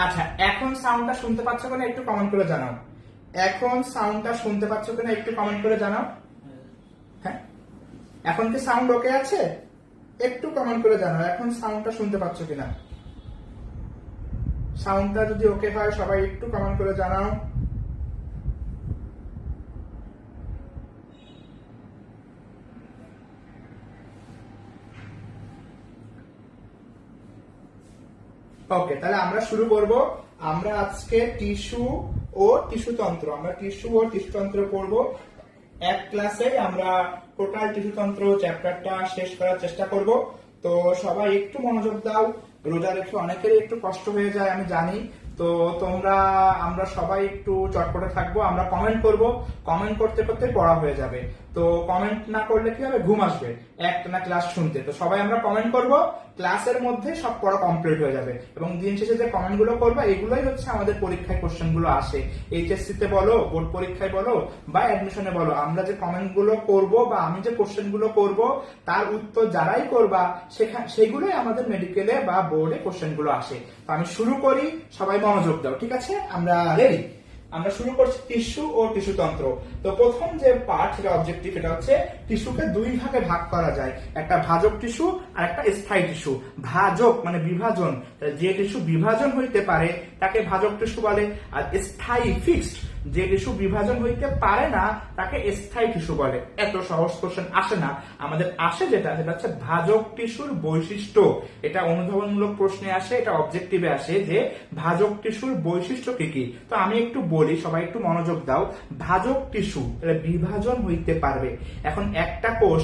আচ্ছা, এখন সাউন্ডটা শুনতে পাচ্ছ কিনা একটু কমেন্ট করে জানাও। এখন সাউন্ডটা শুনতে পাচ্ছ কিনা একটু কমেন্ট করে জানাও। হ্যাঁ, এখন কি সাউন্ড ওকে আছে? একটু কমেন্ট করে জানাও এখন সাউন্ডটা শুনতে পাচ্ছ কিনা। সাউন্ডটা যদি ওকে হয় সবাই একটু কমেন্ট করে জানাও। ওকে, তাহলে আমরা শুরু করব। আমরা আজকে টিস্যু ও টিস্যুতন্ত্র, আমরা টিস্যু ও টিস্যুতন্ত্র পড়ব। এক ক্লাসে আমরা টোটাল টিস্যুতন্ত্র চ্যাপ্টারটা শেষ করার চেষ্টা করব। তো সবাই একটু মনোযোগ দাও। রোজা রেখে অনেকেরই একটু কষ্ট হয়ে যায় আমি জানি। তো আমরা সবাই একটু চটপটে থাকবো, আমরা কমেন্ট করব। কমেন্ট করতে করতে পড়া হয়ে যাবে। তো কমেন্ট না করলে কি হবে, ঘুম আসবে একটানা ক্লাস শুনতে। তো সবাই আমরা কমেন্ট করব, ক্লাসের মধ্যে সব পড়া কমপ্লিট হয়ে যাবে। এবং দিন শেষে যে কমেন্ট গুলো করবো এগুলোই হচ্ছে আমাদের পরীক্ষায় কোশ্চেন গুলো আসে। এইচএসসি তে বলো, বোর্ড পরীক্ষায় বলো বা অ্যাডমিশনে বলো, আমরা যে কমেন্ট গুলো করবো বা আমি যে কোশ্চেন গুলো করবো তার উত্তর যারাই করবা সেগুলোই আমাদের মেডিকেলে বা বোর্ডে কোশ্চেন গুলো আসে। তো আমি শুরু করি, সবাই মনোযোগ দাও, ঠিক আছে? আমরা রেডি। আমরা শুরু করছি টিস্যু ও টিস্যুতন্ত্র। তো প্রথম যে পার্ট, এটা অবজেক্টিভ, এটা হচ্ছে টিস্যুকে দুই ভাগে ভাগ করা যায়, একটা ভাজক টিস্যু আর একটা স্থায়ী টিস্যু। ভাজক মানে বিভাজন, যে টিস্যু বিভাজন হইতে পারে তাকে ভাজক টিস্যু বলে। আর স্থায়ী ফিক্সড, যে টিস্যু বিভাজন হইতে পারে না তাকে স্থায়ী টিস্যু বলে। এত সহজ কোশ্চেন আসে না আমাদের, আসে যেটা সেটা হচ্ছে ভাজক টিস্যুর বৈশিষ্ট্য। এটা অনুধাবনমূলক প্রশ্নে আসে, এটা অবজেক্টিভে আসে যে ভাজক টিস্যুর বৈশিষ্ট্য কি কি। তো আমি একটু বলি, সবাই একটু মনোযোগ দাও। ভাজক টিস্যু বিভাজন হইতে পারবে। এখন একটা কোষ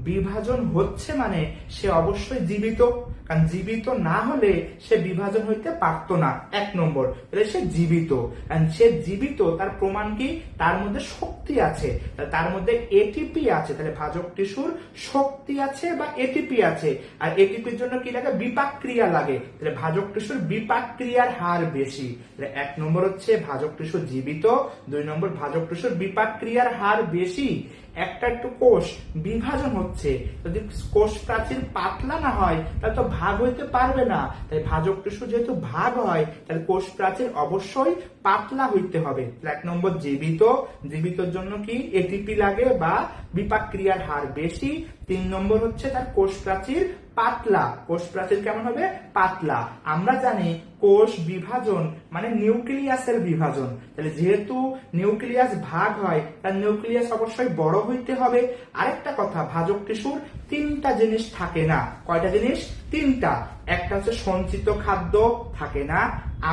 বিভাজন হচ্ছে মানে সে অবশ্যই জীবিত, কারণ জীবিত না হলে সে বিভাজন হইতে পারতো না। এক নম্বর, তাহলে সে জীবিত। সে জীবিত তার প্রমাণ কি? তার মধ্যে শক্তি আছে, তার মধ্যে এটিপি আছে। তাহলে ভাজক টিস্যুর শক্তি আছে বা এটিপি আছে। আর এটিপির জন্য কি লাগে? বিপাক ক্রিয়া লাগে। তাহলে ভাজক টিস্যুর বিপাক ক্রিয়ার হার বেশি। তাহলে এক নম্বর হচ্ছে ভাজক টিস্যু জীবিত, দুই নম্বর ভাজক টিস্যুর বিপাক ক্রিয়ার হার বেশি। একটা একটু কোষ বিভাজন হচ্ছে, যদি কোষ প্রাচীর পাতলা না হয় তাহলে তো ভাগ হইতে পারবে না। তাই ভাজক টিস্যু যেহেতু ভাগ হয় তাহলে কোষ প্রাচীর অবশ্যই পাতলা হইতে হবে। এক নম্বর জীবিত, জীবিতর জন্য কি এটিপি লাগে বা বিপাক ক্রিয়ার হার বেশি। তিন নম্বর হচ্ছে তার কোষ প্রাচীর পাতলা। কোষ প্রাচীর কেমন হবে? পাতলা। আমরা জানি কোষ বিভাজন মানে নিউক্লিয়াসের বিভাজন। তাহলে যেহেতু নিউক্লিয়াস ভাগ হয় তার নিউক্লিয়াস অবশ্যই বড় হইতে হবে। আরেকটা কথা, ভাজক টিস্যুর তিনটা জিনিস থাকে না। কয়টা জিনিস? তিনটা। একটা হচ্ছে সঞ্চিত খাদ্য থাকে না,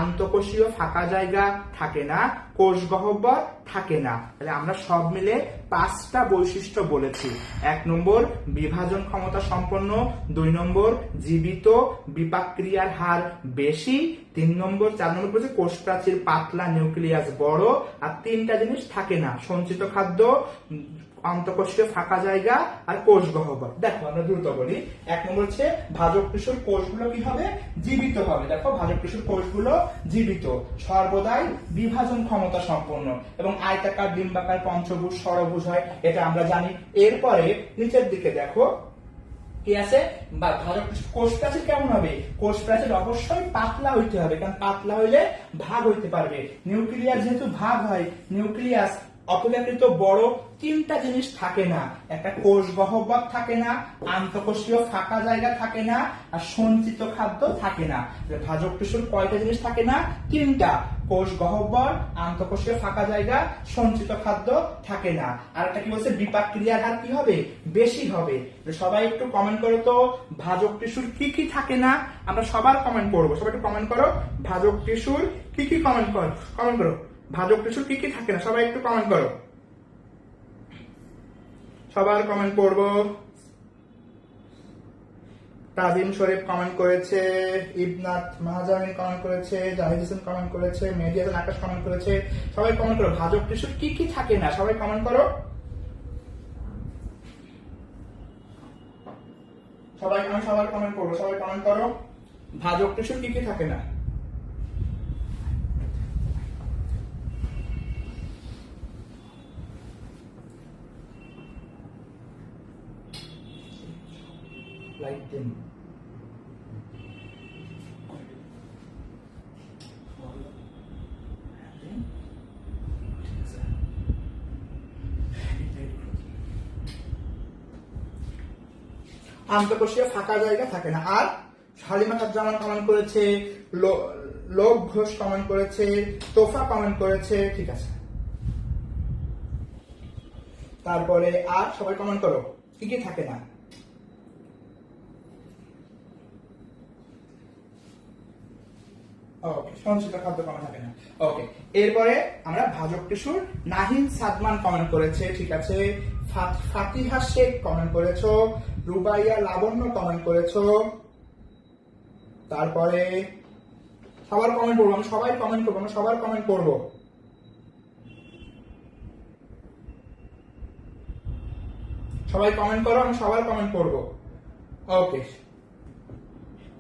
আন্তঃকোষীয় ফাঁকা জায়গা থাকে না, কোষ গহ্বর থাকে না। তাহলে আমরা সব মিলে পাঁচটা বৈশিষ্ট্য বলেছি। এক নম্বর বিভাজন ক্ষমতা সম্পন্ন, দুই নম্বর জীবিত, বিপাক ক্রিয়ার হার বেশি, তিন নম্বর, চার নম্বর বলছে কোষ প্রাচীর পাতলা, নিউক্লিয়াস বড়, আর তিনটা জিনিস থাকে না, সঞ্চিত খাদ্য, অন্তঃকোষীয় ফাঁকা জায়গা আর কোষ গহ্বর। দেখো আমরা দ্রুত বলি। এক নম্বর হচ্ছে ভাজক টিস্যুর কোষগুলো কি হবে? জীবিত হবে। দেখো ভাজক টিস্যুর কোষগুলো জীবিত, সর্বদাই বিভাজন ক্ষমতা সম্পন্ন এবং আয়তাকার, ডিম্বাকার, পঞ্চভুজ, ষড়ভুজ হয়, এটা আমরা জানি। এরপরে নিচের দিকে দেখো কি আছে? ভাজক কোষ প্রাচীর কেমন হবে? কোষ প্রাচীর অবশ্যই পাতলা হইতে হবে, কারণ পাতলা হইলে ভাগ হইতে পারবে। নিউক্লিয়াস যেহেতু ভাগ হয়, নিউক্লিয়াস অপেক্ষাকৃত বড়। তিনটা জিনিস থাকে না, একটা কোষ গহ্বর থাকে না, আন্তঃকোষীয় ফাঁকা জায়গা থাকে না, আর সঞ্চিত খাদ্য থাকে না। ভাজক টিস্যুর কয়টা জিনিস থাকে না? তিনটা। কোষ গহ্বর, আন্তঃকোষীয় ফাঁকা জায়গা, সঞ্চিত খাদ্য থাকে না। আর একটা কি বলছে? বিপাক ক্রিয়ার হার কি হবে? বেশি হবে। সবাই একটু কমেন্ট করো তো, ভাজক টিস্যুর কি কি থাকে না? আমরা সবার কমেন্ট করবো, সবাই একটু কমেন্ট করো ভাজক টিস্যুর কি কি। কমেন্ট করো ভাজক টিস্যুর কি কি থাকে না, সবাই একটু কমেন্ট করো। সবার কমেন্ট পড়বো। তাজিম শরীফ কমেন্ট করেছে, ইবনাথ মাহাজামিন কমেন্ট করেছে, জাহিদ হোসেন কমেন্ট করেছে, মেহেদী হাসান আকাশ কমেন্ট করেছে। সবাই কমেন্ট করো ভাজক টিস্যুর কি কি থাকে না, সবাই কমেন্ট করো। আমি সবার কমেন্ট করবো, সবাই কমেন্ট করো ভাজক টিস্যুর কি কি থাকে না। লাইক দেন। আন্তঃকোষীয় ফাঁকা জায়গা থাকে না। আর হালিমা জামান কমেন্ট করেছে, লোক ঘোষ কমেন্ট করেছে, তোফা কমেন্ট করেছে, ঠিক আছে। তারপরে আর সবাই কমেন্ট করো কি কি থাকে না। ওকে, সঞ্চিত খাদ্য কমে থাকে না। ওকে, এরপরে আমরা ভাজক টিস্যুর নাহিদ সাদমান কমেন্ট করেছে, ঠিক আছে। ফাতিহা শেখ কমেন্ট করেছো, রুবাইয়া লাবণ্য কমেন্ট করেছো। তারপরে সবার কমেন্ট করবো, আমি সবাই কমেন্ট করবো, আমি সবার কমেন্ট করবো। সবাই কমেন্ট করো, আমি সবার কমেন্ট করবো। ওকে,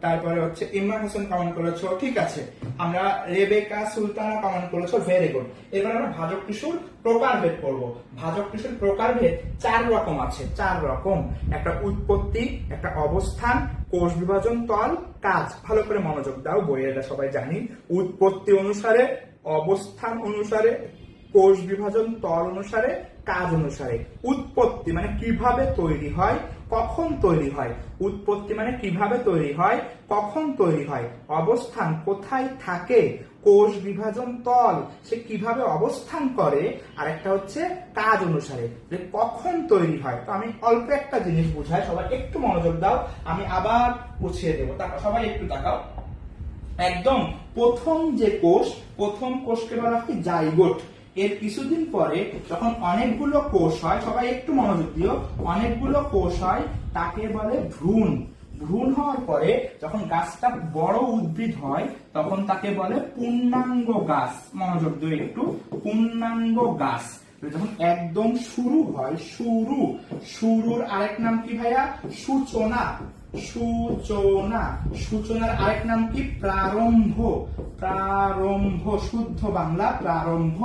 তারপরে হচ্ছে ইমরান হোসেন কমেন্ট করেছো, ঠিক আছে। আমরা রেবেকা সুলতানা কমেন্ট করেছো, ভেরি গুড। এবার আমরা ভাজক টিস্যুর প্রকারভেদ করব। ভাজক টিস্যুর প্রকারভেদ 4 রকম আছে, 4 রকম। একটা উৎপত্তি, একটা অবস্থান, কোষ বিভাজন, তল, কাজ। ভালো করে মনোযোগ দাও, বইয়েরা সবাই জানি। উৎপত্তি অনুসারে, অবস্থান অনুসারে, কোষ বিভাজন, তল অনুসারে, কাজ অনুসারে। উৎপত্তি মানে কিভাবে তৈরি হয়, কখন তৈরি হয়। উৎপত্তি মানে কিভাবে তৈরি হয়, কখন তৈরি হয়। অবস্থান কোথায় থাকে, কোষ বিভাজন, তল সে কিভাবে অবস্থান করে। আর একটা হচ্ছে কাজ অনুসারে, যে কখন তৈরি হয়। তো আমি অল্প একটা জিনিস বুঝাই, সবাই একটু মনোযোগ দাও, আমি আবার বুঝিয়ে দেবো। তারপর সবাই একটু তাকাও। একদম প্রথম যে কোষ, প্রথম কোষকে বলা হয় জাইগোট। এর কিছুদিন পরে যখন অনেকগুলো কোষ হয়, সবাই একটু মনোযোগ দিও, অনেকগুলো কোষ হয় তাকে বলে ভ্রূণ। ভ্রূণ হওয়ার পরে যখন গাছটা বড় উদ্ভিদ হয় তখন তাকে বলে পূর্ণাঙ্গ গাছ। মনোযোগ দিও একটু, পূর্ণাঙ্গ গাছ। যখন একদম শুরু হয়, শুরুর আরেক নাম কি ভাইয়া? সূচনা। সূচনার আরেক নাম কি? প্রারম্ভ। শুদ্ধ বাংলা প্রারম্ভ।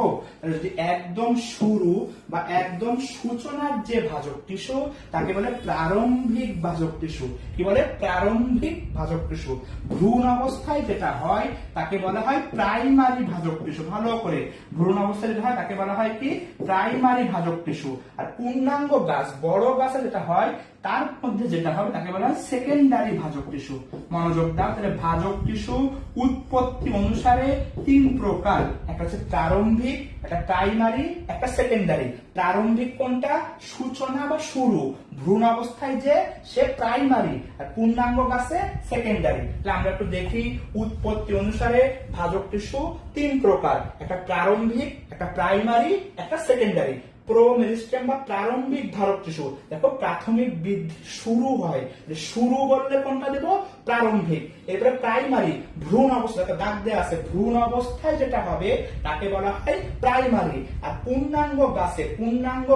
যদি একদম শুরু বা একদম সূচনার যে ভাজক টিস্যু তাকে বলে প্রারম্ভিক ভাজক টিস্যু। কি বলে? প্রারম্ভিক ভাজক টিস্যু। ভ্রূণ অবস্থায় যেটা হয় তাকে বলা হয় প্রাইমারি ভাজক টিস্যু। ভালো করে, ভ্রূণ অবস্থায় যেটা হয় তাকে বলা হয় কি? প্রাইমারি ভাজক টিস্যু। আর পূর্ণাঙ্গ গাছ, বড় গাছে যেটা হয় তার মধ্যে যেটা হবে তাকে বলা হয় সেকেন্ডারি ভাজক টিস্যু। মনোযোগ দাও, তাহলে ভাজক টিস্যু উৎপত্তি অনুসারে 3 প্রকার। একটা হচ্ছে প্রারম্ভিক, একটা প্রাইমারি, একটা সেকেন্ডারি। প্রারম্ভিক কোনটা? সূচনা বা শুরু। ভ্রূণ অবস্থায় যে সে প্রাইমারি, আর পূর্ণাঙ্গ গাছে সেকেন্ডারি। তাহলে আমরা একটু দেখি, উৎপত্তি অনুসারে ভাজক টিস্যু 3 প্রকার। একটা প্রারম্ভিক, একটা প্রাইমারি, একটা সেকেন্ডারি। প্রোমেরিস্টেম বা প্রারম্ভিক ধারক টিস্যু। দেখো, প্রাথমিক বৃদ্ধি শুরু হয়, শুরু বললে কোনটা দেব? প্রারম্ভিক। এরপরে প্রাইমারি, ভ্রূণ অবস্থায়, দাগ দেয়া আছে, ভ্রূণ অবস্থায় যেটা হবে তাকে বলা হয় প্রাইমারি। আর পূর্ণাঙ্গ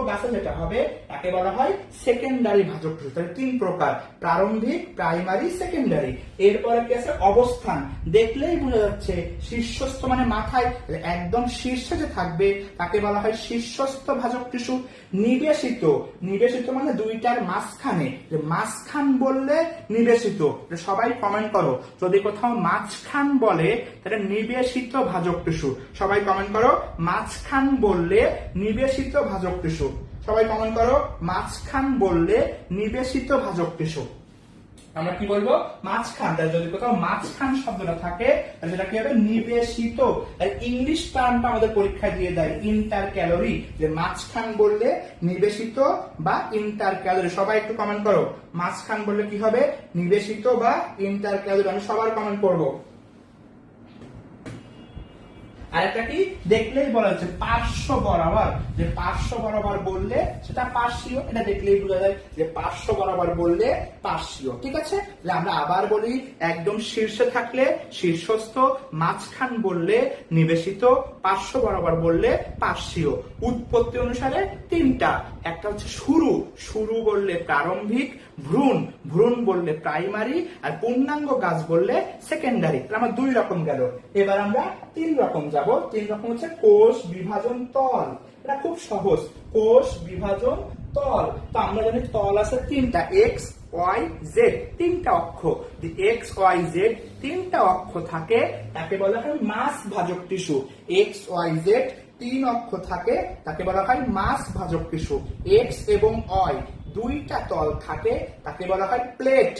গাছে যেটা হবে তাকে বলা হয় সেকেন্ডারি ভাজক টিস্যু। তাহলে 3 প্রকার, প্রারম্ভিক, প্রাইমারি, সেকেন্ডারি। এরপরে কি আছে? অবস্থান। দেখলেই বোঝা যাচ্ছে, শীর্ষস্থ মানে মাথায় একদম শীর্ষে যে থাকবে তাকে বলা হয় শীর্ষস্থ ভাজক টিস্যু। নিবেশিত মানে দুইটার মাঝখানে, মাঝখান বললে নিবেশিত। সবাই কমেন্ট করো, যদি কোথাও মাঝখান বলে তাহলে নিবেশিত ভাজক টিস্যু। সবাই কমেন্ট করো, মাঝখান বললে নিবেশিত ভাজক টিস্যু। সবাই কমেন্ট করো, মাঝখান বললে নিবেশিত ভাজক টিস্যু। আমরা কি বলবো? মাঝখান। যদি কোথাও মাঝখান শব্দটা থাকে তাহলে সেটা কি হবে? নিবেশিত। ইংলিশ টার্মটা আমাদের পরীক্ষায় দিয়ে দেয় ইন্টার ক্যালোরি, যে মাঝখান বললে নিবেশিত বা ইন্টার ক্যালোরি। সবাই একটু কমেন্ট করো, মাঝখান বললে কি হবে? নিবেশিত বা ইন্টার ক্যালোরি। আমি সবার কমেন্ট করবো। আরেকটা কি দেখলেই বলা হচ্ছে পার্শ্ব বরাবর। যে পার্শ্ব বরাবর বললে সেটা পার্শ্বীয়, এটা দেখলেই বোঝা যায় যে পার্শ্ব বরাবর বললে পার্শ্বীয়। ঠিক আছে, আমরা আবার বলি, একদম শীর্ষে থাকলে শীর্ষস্থ, মাঝখান বললে নিবেশিত, পার্শ্ব বরাবর বললে পার্শ্বীয়। উৎপত্তি অনুসারে 3টা। একটা হচ্ছে শুরু বললে প্রারম্ভিক, ভ্রূণ বললে প্রাইমারি, আর পূর্ণাঙ্গ গাছ বললে সেকেন্ডারি। আমার 2 রকম গেল। এবার আমরা 3 রকম যাব। 3 রকম হচ্ছে কোষ বিভাজন, তল। এটা খুব সহজ, কোষ বিভাজন, তল। তো আমরা জানি তল আছে 3টা, এক্স, ওয়াই, জেড। 3টা অক্ষ। এক্স, ওয়াই, জেড 3টা অক্ষ থাকে তাকে বলা হয় মাস ভাজক টিস্যু। এক্স, ওয়াই, জেড 3 অক্ষ থাকে তাকে বলা হয় মাস ভাজক টিস্যু। এক্স এবং ওয়াই দুইটা তল থাকে তাকে বলা হয় প্লেট,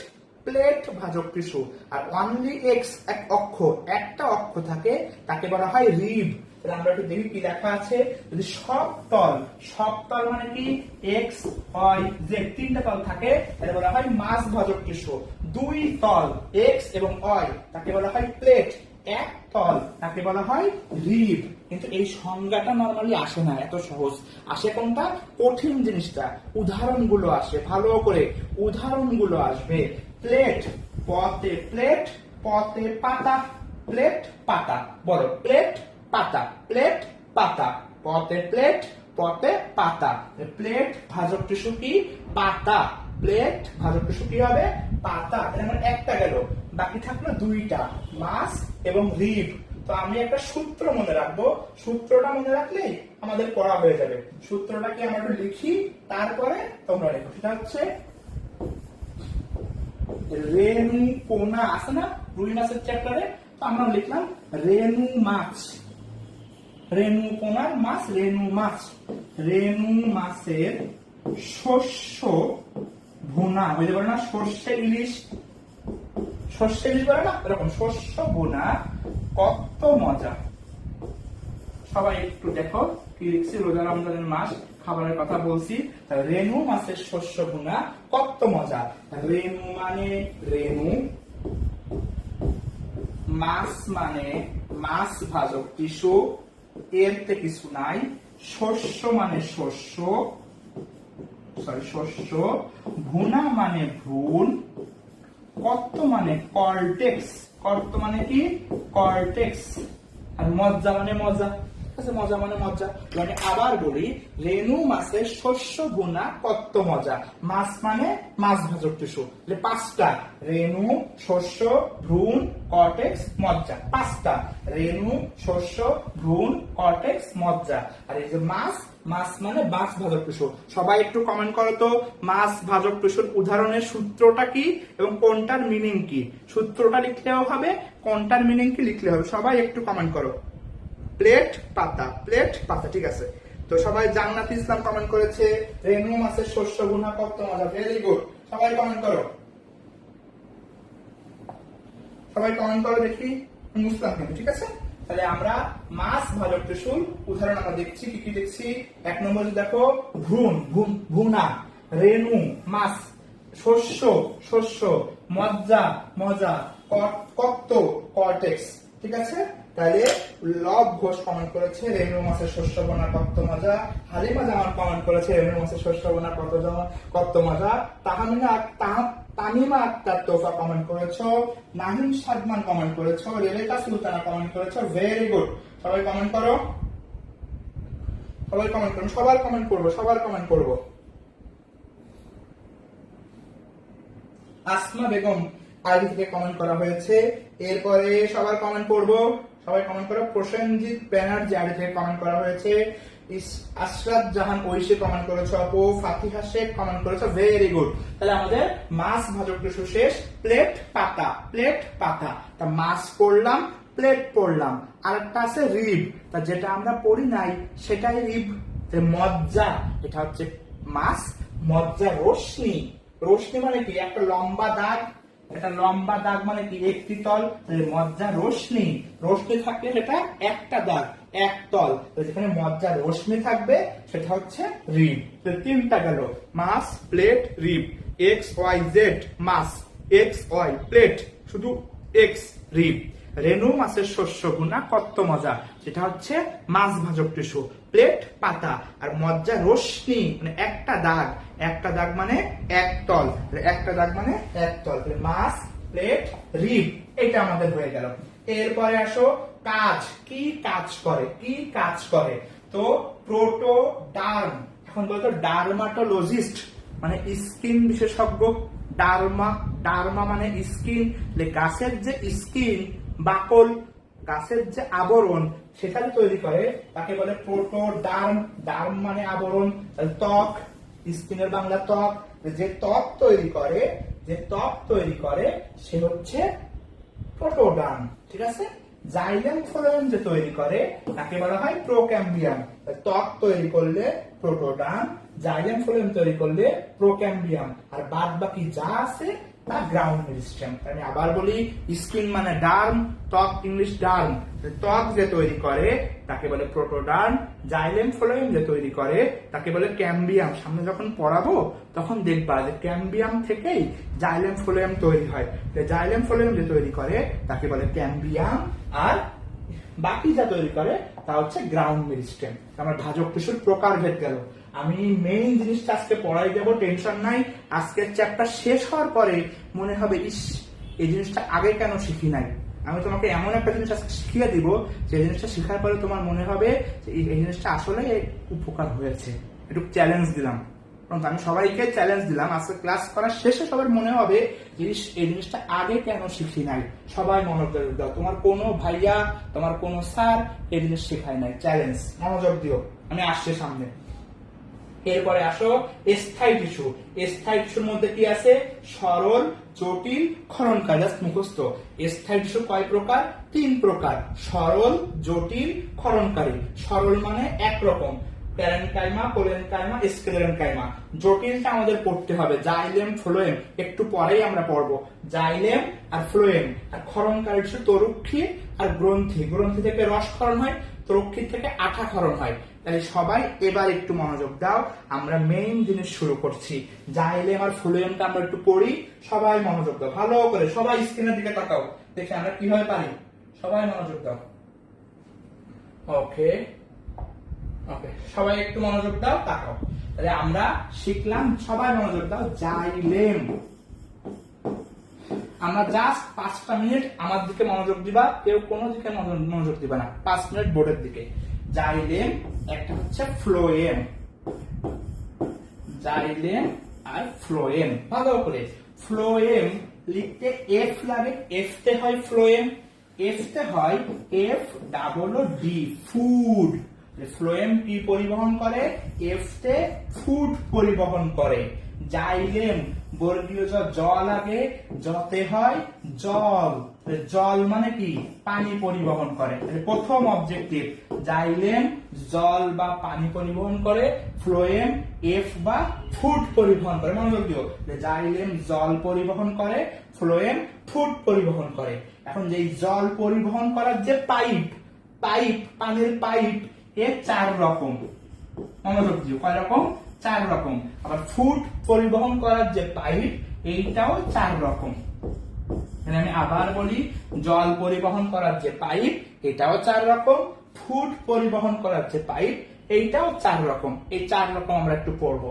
প্লেট ভাজক টিস্যু। আর অনলি এক্স, এক অক্ষ, একটা অক্ষ থাকে তাকে বলা হয় রিব। তাহলে আমরা একটু দেখি কি লেখা আছে। যদি সব তল মানে কি এক্স ওয়াই জেড তিনটা তল থাকে তাহলে বলা হয় মাস ভাজক টিস্যু। দুই তল এক্স এবং ওয়াই তাকে বলা হয় প্লেট, এক তল তাকে বলা হয় রিব। কিন্তু এই সংজ্ঞাটা নরমালি আসে না এত সহজ, আসে কোনটা কঠিন জিনিসটা, উদাহরণগুলো আসে, ভালো করে উদাহরণগুলো আসবে। প্লেট, পতে প্লেট, পতে পাতা, প্লেট পাতা, বলো প্লেট পাতা, প্লেট পাতা, পতে প্লেট, পতে পাতা। প্লেট ভাজক টিস্যু কি পাতা, প্লেট ভাজক টিস্যু কি হবে পাতা। তাহলে আমার একটা গেল, বাকি থাকলো দুইটা মাস এবং রিব। তো আমি একটা সূত্র মনে রাখবো, সূত্রটা মনে রাখলেই আমাদের পড়া হয়ে যাবে। সূত্রটা কি আমরা একটু লিখি, তারপরে তোমরা লেখো। সেটা হচ্ছে রেণু কোনা আছে না রুই মাছের চ্যাপ্টারে, তো আমরা লিখলাম রেণু মাছ, রেণু কোনার মাছ, রেণু মাছ। রেণু মাছের শস্য ভুনা, বুঝতে পারো না, সর্ষে ইলিশ, সর্ষে ইলিশ বলে না এরকম, শস্য ভুনা কত মজা। সবাই একটু দেখো কি লিখছি, রোজা রমজানের মাস, খাবারের কথা বলছি। রেণু মাছের শস্য ভুনা কত মজা। রেণু মানে রেণু, মাছ মানে মাছ ভাজক টিস্যু, এরতে কিছু নাই। শস্য মানে শস্য, সরি শস্য, ভুনা মানে ভ্রূণ, কর্ত মানে কর্টেক্স, কর্ত মানে কি কর্টেক্স, আর মজ্জা মানে মজা। মজা মানে মজা। মানে আবার বলি, রেণু মাছের শস্য ভুনা কত মজা। মাছ মানে মাছ ভাজক টিস্যু, পাঁচটা রেণু, শস্য, ভ্রূণ, কর্টেক্স, মজ্জা, পাঁচটা রেণু, শস্য, ভ্রূণ, কর্টেক্স, মজ্জা। আর এই যে মাছ, মাছ মানে মাছ ভাজক টিস্যু। সবাই একটু কমেন্ট করো তো মাছ ভাজক টিস্যুর উদাহরণের সূত্রটা কি এবং কোনটার মিনিং কি। সূত্রটা লিখলেও হবে, কোনটার মিনিং কি লিখলে হবে। সবাই একটু কমেন্ট করো। প্লেট পাতা, প্লেট পাতা, ঠিক আছে। তো সবাই জান্নাত ইসলাম কমেন্ট করেছে রেণু মাছের শস্য ভুনা কত মজা, ভেরি গুড। সবাই কমেন্ট করো, সবাই কমেন্ট করো দেখি, মুসলাম কিন্তু, ঠিক আছে। তাহলে আমরা মাছ ভাজক টিস্যুর উদাহরণ আমরা দেখছি, কি কি দেখছি। এক নম্বরে দেখো ভ্রূণ, ভুনা, রেণু মাছ, শস্য শস্য, মজ্জা মজা, কর্ত কর্টেক্স, ঠিক আছে। তাহলে লব ঘোষ কমেন্ট করেছে রেণু মাছের শস্য বোনা কত মজা। হালিমা জামান কমেন্ট করেছে রেণু মাছের শস্য বোনা কত মজা। তানিমা আক্তার তোফা কমেন্ট করেছো, নাহিম সাদমান কমেন্ট করেছো, রেবেকা সুলতানা কমেন্ট করেছো, ভেরি গুড। সবাই কমেন্ট করো, সবাই কমেন্ট করো, সবার কমেন্ট করবো, সবার কমেন্ট করবো। আসমা বেগম আইডি থেকে কমেন্ট করা হয়েছে। এরপরে সবার কমেন্ট করবো, সবাই কমেন্ট করো। প্রসেনজিৎ ব্যানার্জি আইডি থেকে কমেন্ট করা হয়েছে। আশরাত জাহান ঐশী কমেন্ট করেছো, আপু ফাতিহা শেখ কমেন্ট করেছো, ভেরি গুড। তাহলে আমাদের মাছ ভাজক টিস্যু শেষ। প্লেট পাতা, প্লেট পাতা, তা মাছ পড়লাম, প্লেট পড়লাম, আরেকটা আছে রিব, তা যেটা আমরা পড়ি নাই সেটাই রিব। মজ্জা, এটা হচ্ছে মাছ, মজ্জা রশ্মি, রশ্মি মানে কি একটা লম্বা দাগ, এটা লম্বা দাগ মানে কি একটি তল, মজ্জা রশ্মি, রশ্মি থাকলে সেটা একটা দাগ, এক তল, যেখানে মজ্জা রশ্মি থাকবে সেটা হচ্ছে রিব। তিনটা গেল, মাছ, plate, rib. X Y Z মাছ, এক্স ওয়াই প্লেট, শুধু এক্স রিব। রেণু মাছের শস্য ভুনা কত মজা, সেটা হচ্ছে মাছ ভাজক টিস্যু। প্লেট পাতা, আর মজ্জা রশ্মি মানে একটা দাগ, একটা দাগ মানে এক তল, একটা দাগ মানে এক তল। মাছ, প্লেট, রিব, এটা আমাদের হয়ে গেল। এরপরে আসো কাজ, কি কাজ করে, কি কাজ করে। তো প্রোটোডার্ম, এখন বলতো ডার্মাটোলজিস্ট মানে স্কিন বিশেষজ্ঞ। ডার্মা, ডার্মা মানে স্কিন, গাছের যে স্কিন বাকল, গাছের যে আবরণ সেটা তৈরি করে তাকে বলে প্রোটোডার্ম। ডার্ম মানে আবরণ, ত্বক, স্কিনের বাংলা ত্বক। যে ত্বক তৈরি করে, যে ত্বক তৈরি করে সে হচ্ছে প্রোটোডার্ম, ঠিক আছে। জাইলেম ফ্লোয়েম যে তৈরি করে তাকে বলা হয় প্রোক্যাম্বিয়াম। ত্বক তৈরি করলে প্রোটোডার্ম, জাইলেম ফ্লোয়েম তৈরি করলে প্রোক্যাম্বিয়াম, আর বাদ বাকি যা আছে তা গ্রাউন্ড মেরিস্টেম। আমি আবার বলি, স্কিন মানে ডার্ম, ত্বক ইংলিশ ডার্ম, ত্বক যে তৈরি করে তাকে বলে প্রোটোডার্ম, জাইলেম ফ্লোয়েম যে তৈরি করে তাকে বলে ক্যাম্বিয়াম। সামনে যখন পড়াবো তখন দেখবা যে ক্যাম্বিয়াম থেকেই জাইলেম ফ্লোয়েম তৈরি হয়। জাইলেম ফ্লোয়েম যে তৈরি করে তাকে বলে ক্যাম্বিয়াম, আর বাকি যা তৈরি করে তা হচ্ছে গ্রাউন্ড মেরিস্টেম। আমার ভাজক টিস্যুর প্রকারভেদ গেল। আমি মেইন জিনিসটা আজকে পড়াই দেবো, টেনশন নাই। আজকের চ্যাপ্টার শেষ হওয়ার পরে মনে হবে ইস, এই জিনিসটা আগে কেন শিখি নাই। আমি তোমাকে এমন একটা জিনিস আজকে শিখিয়ে দিব যে জিনিসটা শেখার পরে তোমার মনে হবে যে এই জিনিসটা আসলে উপকার হয়েছে। একটু চ্যালেঞ্জ দিলাম, আমি সবাইকে চ্যালেঞ্জ দিলাম। আজকে ক্লাস করার শেষে সবার মনে হবে যে এই জিনিসটা আগে কেন শিখি নাই। সবাই মনোযোগ দাও, তোমার কোনো ভাইয়া, তোমার কোনো স্যার এই জিনিস শেখায় নাই। চ্যালেঞ্জ, মনোযোগ দিও, আমি আসছি সামনে। এরপরে আসো স্থায়ী টিস্যু। স্থায়ী টিস্যুর মধ্যে কি আছে? সরল, জটিল, ক্ষরণকারী। জাস্ট মুখস্থ। স্থায়ী টিস্যু কয় প্রকার? 3 প্রকার, সরল, জটিল, ক্ষরণকারী। সরল মানে একরকম, প্যারেনকাইমা, কোলেনকাইমা, স্ক্লেরেনকাইমা। জটিলটা আমাদের পড়তে হবে, জাইলেম ফ্লোয়েম, একটু পরেই আমরা পড়বো। জাইলেম আর ফ্লোয়েম। আর ক্ষরণকারী টিস্যু তরুক্ষী আর গ্রন্থি। গ্রন্থি থেকে রসক্ষরণ হয়, তরুক্ষী থেকে আঠাক্ষরণ হয়। তাহলে সবাই এবার একটু মনোযোগ দাও, আমরা মেইন জিনিস শুরু করছি। জাইলেম আর ফ্লোয়েমটা আমরা একটু পড়ি, সবাই মনোযোগ দাও ভালো করে। সবাই স্ক্রিনের দিকে তাকাও, দেখি আমরা কিভাবে পারি। সবাই মনোযোগ দাও। ওকে ওকে, সবাই একটু মনোযোগ দাও, তাকাও। তাহলে আমরা শিখলাম, সবাই মনোযোগ দাও। জাইলেম, আমরা জাস্ট 5টা মিনিট আমার দিকে মনোযোগ দিবা, কেউ কোনো দিকে মনোযোগ দিবা না। 5 মিনিট বোর্ডের দিকে। জাইলেম, একটা হচ্ছে ফ্লোয়েম। জাইলেম আর ফ্লোয়েম, ভালো করে। ফ্লোয়েম লিখতে এফ লাগে, এফ তে হয় ফ্লোয়েম, এফ তে হয় F double O D, food. Phloem কি পরিবহন করে? এফ তে ফুড পরিবহন করে। জাইলেম বর্গীয় জ লাগে, জতে হয় জল। জল মানে কি? পানি পরিবহন করে। প্রথম অবজেক্টিভ, জাইলেম জল বা পানি পরিবহন করে, ফ্লোয়েম এফ বা ফুড পরিবহন করে। মনোযোগ দিও, জাইলেম জল পরিবহন করে, ফ্লোয়েম ফুড পরিবহন করে। এখন যে জল পরিবহন করার যে পাইপ, পানির পাইপ, এর 4 রকম। মনোযোগ দিও, কয় রকম? 4 রকম। আবার ফুড পরিবহন করার যে পাইপ, এইটাও 4 রকম। আমি আবার বলি, জল পরিবহন করার যে পাইপ, এটাও 4 রকম। ফুড পরিবহন করার যে পাইপ, এইটাও 4 রকম। এই 4 রকম আমরা একটু পড়বো।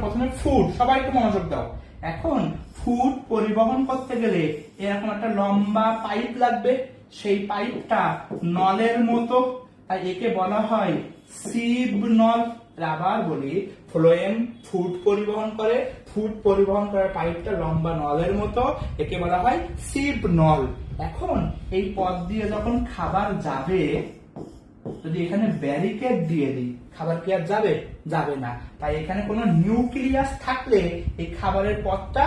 প্রথমে ফুড, সবাই একটু মনোযোগ দাও। এখন ফুড পরিবহন করতে গেলে এরকম একটা লম্বা পাইপ লাগবে, সেই পাইপটা নলের মতো, তাই একে বলা হয় সিব নল। আবার বলি, ফ্লোয়েম ফুড পরিবহন করে, ফুড পরিবহন করার পাইপটা লম্বা নলের মতো, একে বলা হয় সিব নল। এখন এই পথ দিয়ে যখন খাবার যাবে, যদি এখানে ব্যারিকেড দিয়ে দিই, খাবার কি আর যাবে? যাবে না। তাই এখানে কোনো নিউক্লিয়াস থাকলে এই খাবারের পথটা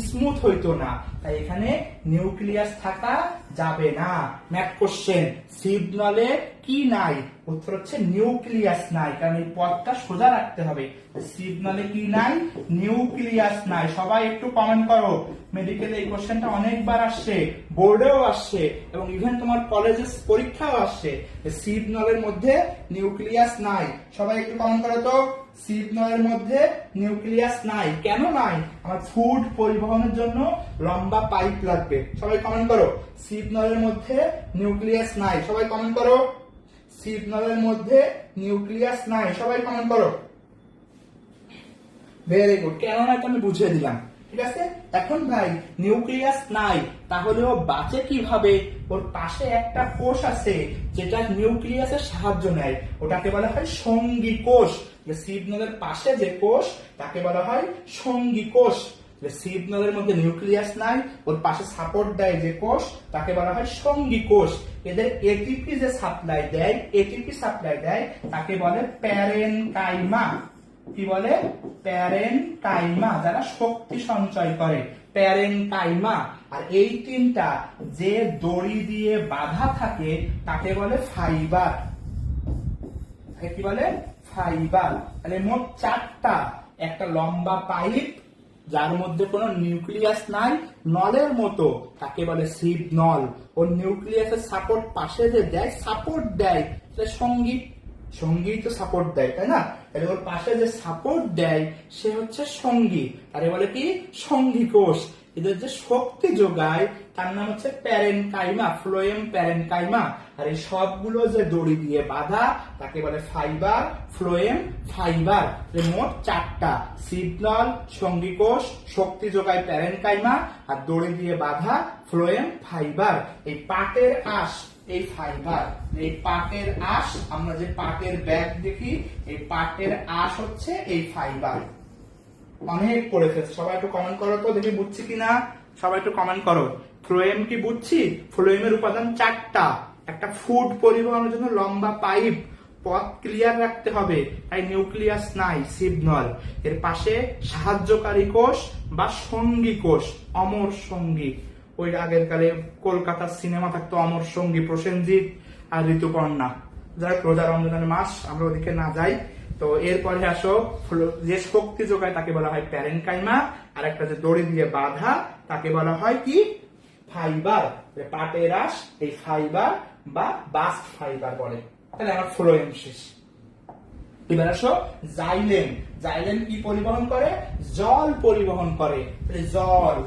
স্মুথ হইতো না, তাই এখানে নিউক্লিয়াস থাকা যাবে না। ম্যাথ কোশ্চেন, সিব নলে কি নাই? উত্তর হচ্ছে নিউক্লিয়াস নাই, কারণ এই পথটা সোজা রাখতে হবে। সিব নলে কি নাই? নিউক্লিয়াস নাই। সবাই একটু কমেন্ট করো। মেডিকেলে এই কোশ্চেনটা অনেকবার আসছে, বোর্ডেও আসছে, এবং ইভেন তোমার কলেজের পরীক্ষাও আসছে। সিব নলের মধ্যে নিউক্লিয়াস নাই। সবাই একটু কমেন্ট করো তো, সিব নলের মধ্যে নিউক্লিয়াস নাই। কেন নাই? আমার ফুড পরিবহনের জন্য লম্বা পাইপ লাগবে। সবাই কমেন্ট করো, সিব নলের মধ্যে নিউক্লিয়াস নাই। সবাই কমেন্ট করো, সিব নলের মধ্যে নিউক্লিয়াস নাই। সবাই কমেন্ট করো। ভেরি গুড, কেন নাই তো আমি বুঝিয়ে দিলাম। ঠিক আছে, এখন ভাই নিউক্লিয়াস নাই, তাহলে ও বাঁচে কিভাবে? ওর পাশে একটা কোষ আছে যেটা নিউক্লিয়াসের সাহায্য নেয়, ওটাকে বলা হয় সঙ্গী কোষ। সিব নলের পাশে যে কোষ, তাকে বলা হয় সঙ্গী কোষ। সিব নলের মধ্যে নিউক্লিয়াস নাই, ওর পাশে সাপোর্ট দেয় যে কোষ, তাকে বলা হয় সঙ্গী কোষ। এদের এটিপি যে সাপ্লাই দেয়, এটিপি সাপ্লাই দেয়, তাকে বলে প্যারেনকাইমা। কি বলে? প্যারেনকাইমা, যারা শক্তি সঞ্চয় করে, প্যারেনকাইমা। আর এই 3টা যে দড়ি দিয়ে বাঁধা থাকে, তাকে বলে ফাইবার। কি বলে? ফাইবার। তাহলে মোট 4টা, একটা লম্বা পাইপ যার মধ্যে কোনো নিউক্লিয়াস নাই, নলের মতো, তাকে বলে সিভ নল। ওর নিউক্লিয়াসের সাপোর্ট পাশে যে দেয়, সাপোর্ট দেয়, সঙ্গী, সঙ্গী তো সাপোর্ট দেয়, তাই না? তাহলে ওর পাশে যে সাপোর্ট দেয় সে হচ্ছে সঙ্গী, তারে বলে কি সঙ্গী কোষ। এদের যে শক্তি যোগায় তার নাম হচ্ছে প্যারেনকাইমা, ফ্লোয়েম প্যারেনকাইমা। আর এই সবগুলো যে দড়ি দিয়ে বাঁধা তাকে বলে ফাইবার, ফ্লোয়েম, ফাইবার। মোট 4টা, সিগন্যাল, সঙ্গী কোষ, শক্তি যোগায় প্যারেনকাইমা, আর দড়ি দিয়ে বাঁধা ফ্লোয়েম, ফাইবার। এই পাটের আঁশ এই ফাইবার, এই পাটের আঁশ, আমরা যে পাটের ব্যাগ দেখি, এই পাটের আঁশ হচ্ছে এই ফাইবার। অনেক পড়ে ফেলছে, সবাই একটু কমেন্ট করো তো দেখি বুঝছি কিনা, সবাই একটু কমেন্ট করো। ফ্লোয়েম কি বুঝছি? ফ্লোয়েমের উপাদান 4টা, একটা ফুড পরিবহনের জন্য লম্বা পাইপ, পথ ক্লিয়ার রাখতে হবে, তাই নিউক্লিয়াস নাই, সিগন্যাল। এর পাশে সাহায্যকারী কোষ বা সঙ্গী কোষ, অমর সঙ্গী। ওই আগের কালে কলকাতার সিনেমা থাকতো অমর সঙ্গী, প্রসেনজিৎ আর ঋতুপর্ণা। যারা রোজা রমজানের মাস, আমরা ওদিকে না যাই। তো এরপরে আসো, যে শক্তি যোগায় তাকে বলা হয় প্যারেনকাইমা, আর একটা যে দড়ি দিয়ে বাঁধা তাকে বলা হয় কি ফাইবার। পাটের আঁশ এই ফাইবার বা বাস্ট ফাইবার বলে। তাহলে আমার ফ্লোয়েম শেষ। এবার আসো জাইলেম। জাইলেম কি পরিবহন করে? জল পরিবহন করে। জল,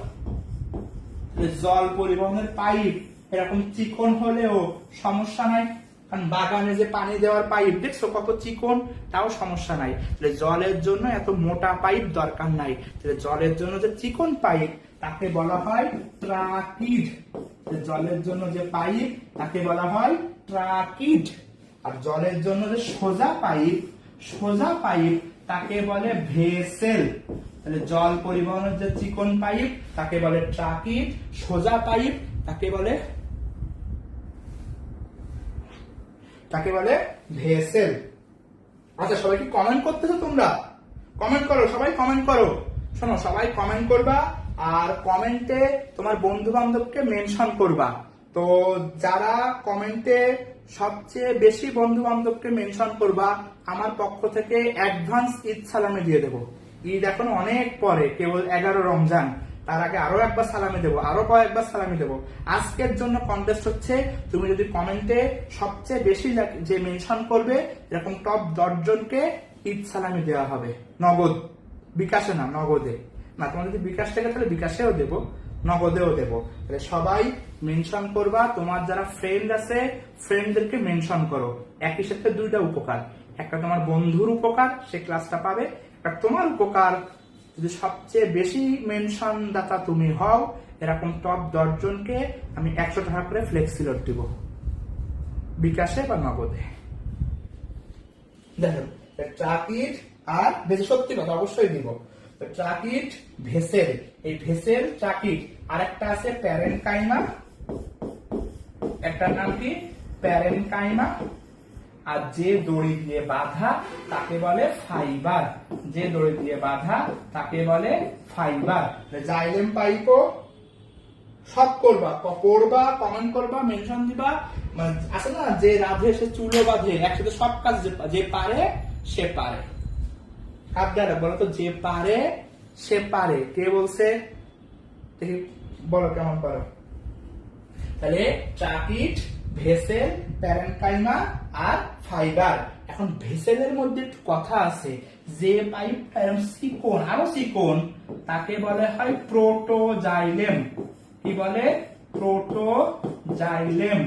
জল পরিবহনের পাইপ এরকম চিকন হলেও সমস্যা নাই, কারণ বাগানে যে পানি দেওয়ার পাইপ দেখছো কত চিকন, তাও সমস্যা নাই। জলের জন্য এত মোটা পাইপ দরকার নাই। জলের জন্য যে চিকন পাইপ তাকে বলা হয় ট্রাকিড। জলের জন্য যে পাইপ তাকে বলা হয় ট্রাকিড। আর জলের জন্য যে সোজা পাইপ, সোজা পাইপ তাকে বলে ভেসেল। তাহলে জল পরিবহনের যে চিকন পাইপ তাকে বলে ট্রাকিড, সোজা পাইপ তাকে বলে ভেসেল। আচ্ছা, সবাই কি কমেন্ট করতেছো? তোমরা কমেন্ট করো, সবাই কমেন্ট করো। শোনো, সবাই কমেন্ট করবা, আর কমেন্টে তোমার বন্ধু বান্ধবকে মেনশন করবা। তো যারা কমেন্টে সবচেয়ে বেশি বন্ধু বান্ধবকে মেনশন করবা, আমার পক্ষ থেকে অ্যাডভান্স ঈদ সালামি দিয়ে দেবো। ঈদ এখন অনেক পরে, কেবল 11 রমজান, তার আগে আরো একবার সালামি দেবো, আরো কয়েকবার সালামি দেবো। আজকের জন্য কন্টেস্ট হচ্ছে, তুমি যদি কমেন্টে সবচেয়ে বেশি যে মেনশন করবে, এরকম টপ 10 জনকে ঈদ সালামি দেওয়া হবে, নগদ, বিকাশে না, নগদে না। তোমার যদি বিকাশ থেকে তাহলে বিকাশেও দেবো, নগদেও দেবো। তাহলে সবাই মেনশন করবা। তোমার যারা ফ্রেন্ড আছে, ফ্রেন্ডদেরকে মেনশন করো। একই সাথে 2টা উপকার, একটা তোমার বন্ধুর উপকার, সে ক্লাসটা পাবে, একটা তোমার উপকার। যদি সবচেয়ে বেশি মেনশন দাতা তুমি হও, এরকম টপ 10 জনকে আমি 100 টাকা করে ফ্লেক্সি লোড দিব, বিকাশে বা নগদে। দেখো, ট্রাকিড আর ভেসেল, সত্যি কথা অবশ্যই দিব। ট্রাকিড, ভেসেল, এই ভেসেল, ট্রাকিড, আর একটা আছে প্যারেনকাইমা, একটার নাম কি প্যারেনকাইমা। আর যে দড়ি দিয়ে বাঁধা তাকে বলে ফাইবার, যে দড়ি দিয়ে বাঁধা তাকে বলে ফাইবার। জাইলেম পাইপও সব করবা, পড়বা, কমেন্ট করবা, মেনশন দিবা। আছে না, যে রাধে সে চুলো বাঁধে, একসাথে সব কাজ যে পারে সে পারে। আপনারা বলো তো, যে পারে সে পারে, কে বলছে? বলো কেমন পারো। তাহলে ট্রাকিড, ভেসেল, প্যারেনকাইমা আর ফাইবার। এখন ভেসেলের মধ্যে একটু কথা আছে, যে পাইপটা এরকম চিকন, আরো চিকন, তাকে বলে হয় প্রোটোজাইলেম। কি বলে? প্রোটোজাইলেম।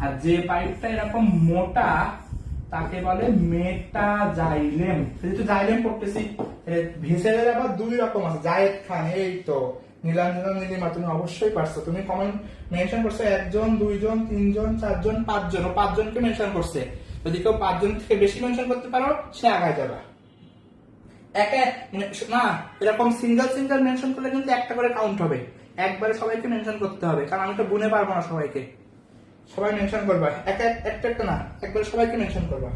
আর যে পাইপটা এরকম মোটা তাকে বলে মেটাজাইলেম। যেহেতু জাইলেম পড়তেছি, ভেসেলের আবার 2 রকম আছে। জায়েদ খান, এই তো নীলাঞ্জনা, নীলিমা, তুমি অবশ্যই পারছো। তুমি কমেন্ট মেনশন করছো 1 জন, 2 জন, 3 জন, 4 জন, 5 জন, 5 জনকে মেনশন করছে। যদি কেউ 5 জন থেকে বেশি মেনশন করতে পারো, সে আগায় যাবে। না, এরকম সিঙ্গেল সিঙ্গেল মেনশন করলে কিন্তু একটা করে কাউন্ট হবে, একবারে সবাইকে মেনশন করতে হবে, কারণ আমি তো গুনে পারবো না সবাইকে। সবাই মেনশন করবা, একটা না, একবারে সবাইকে মেনশন করবা।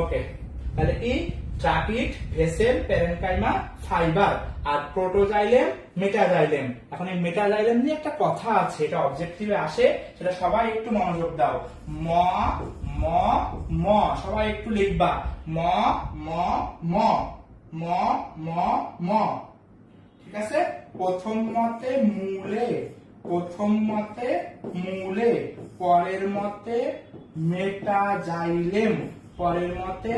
ওকে, তাহলে এই ট্রাকিড, ভেসেল, প্যারেনকাইমা, ফাইবার। আর প্রোটোজাইলেম, মেটাজাইলেম। এখন এই মেটাজাইলেম নিয়ে একটা কথা আছে, এটা অবজেক্টিভে আসে, সেটা সবাই একটু মনোযোগ দাও। ম ম ম, সবাই একটু লিখবা। ম ম ম ম ম ম। ঠিক আছে? প্রথম মতে মূলে, প্রথম মতে মূলে, পরের মতে মেটাজাইলেম, পরের মতে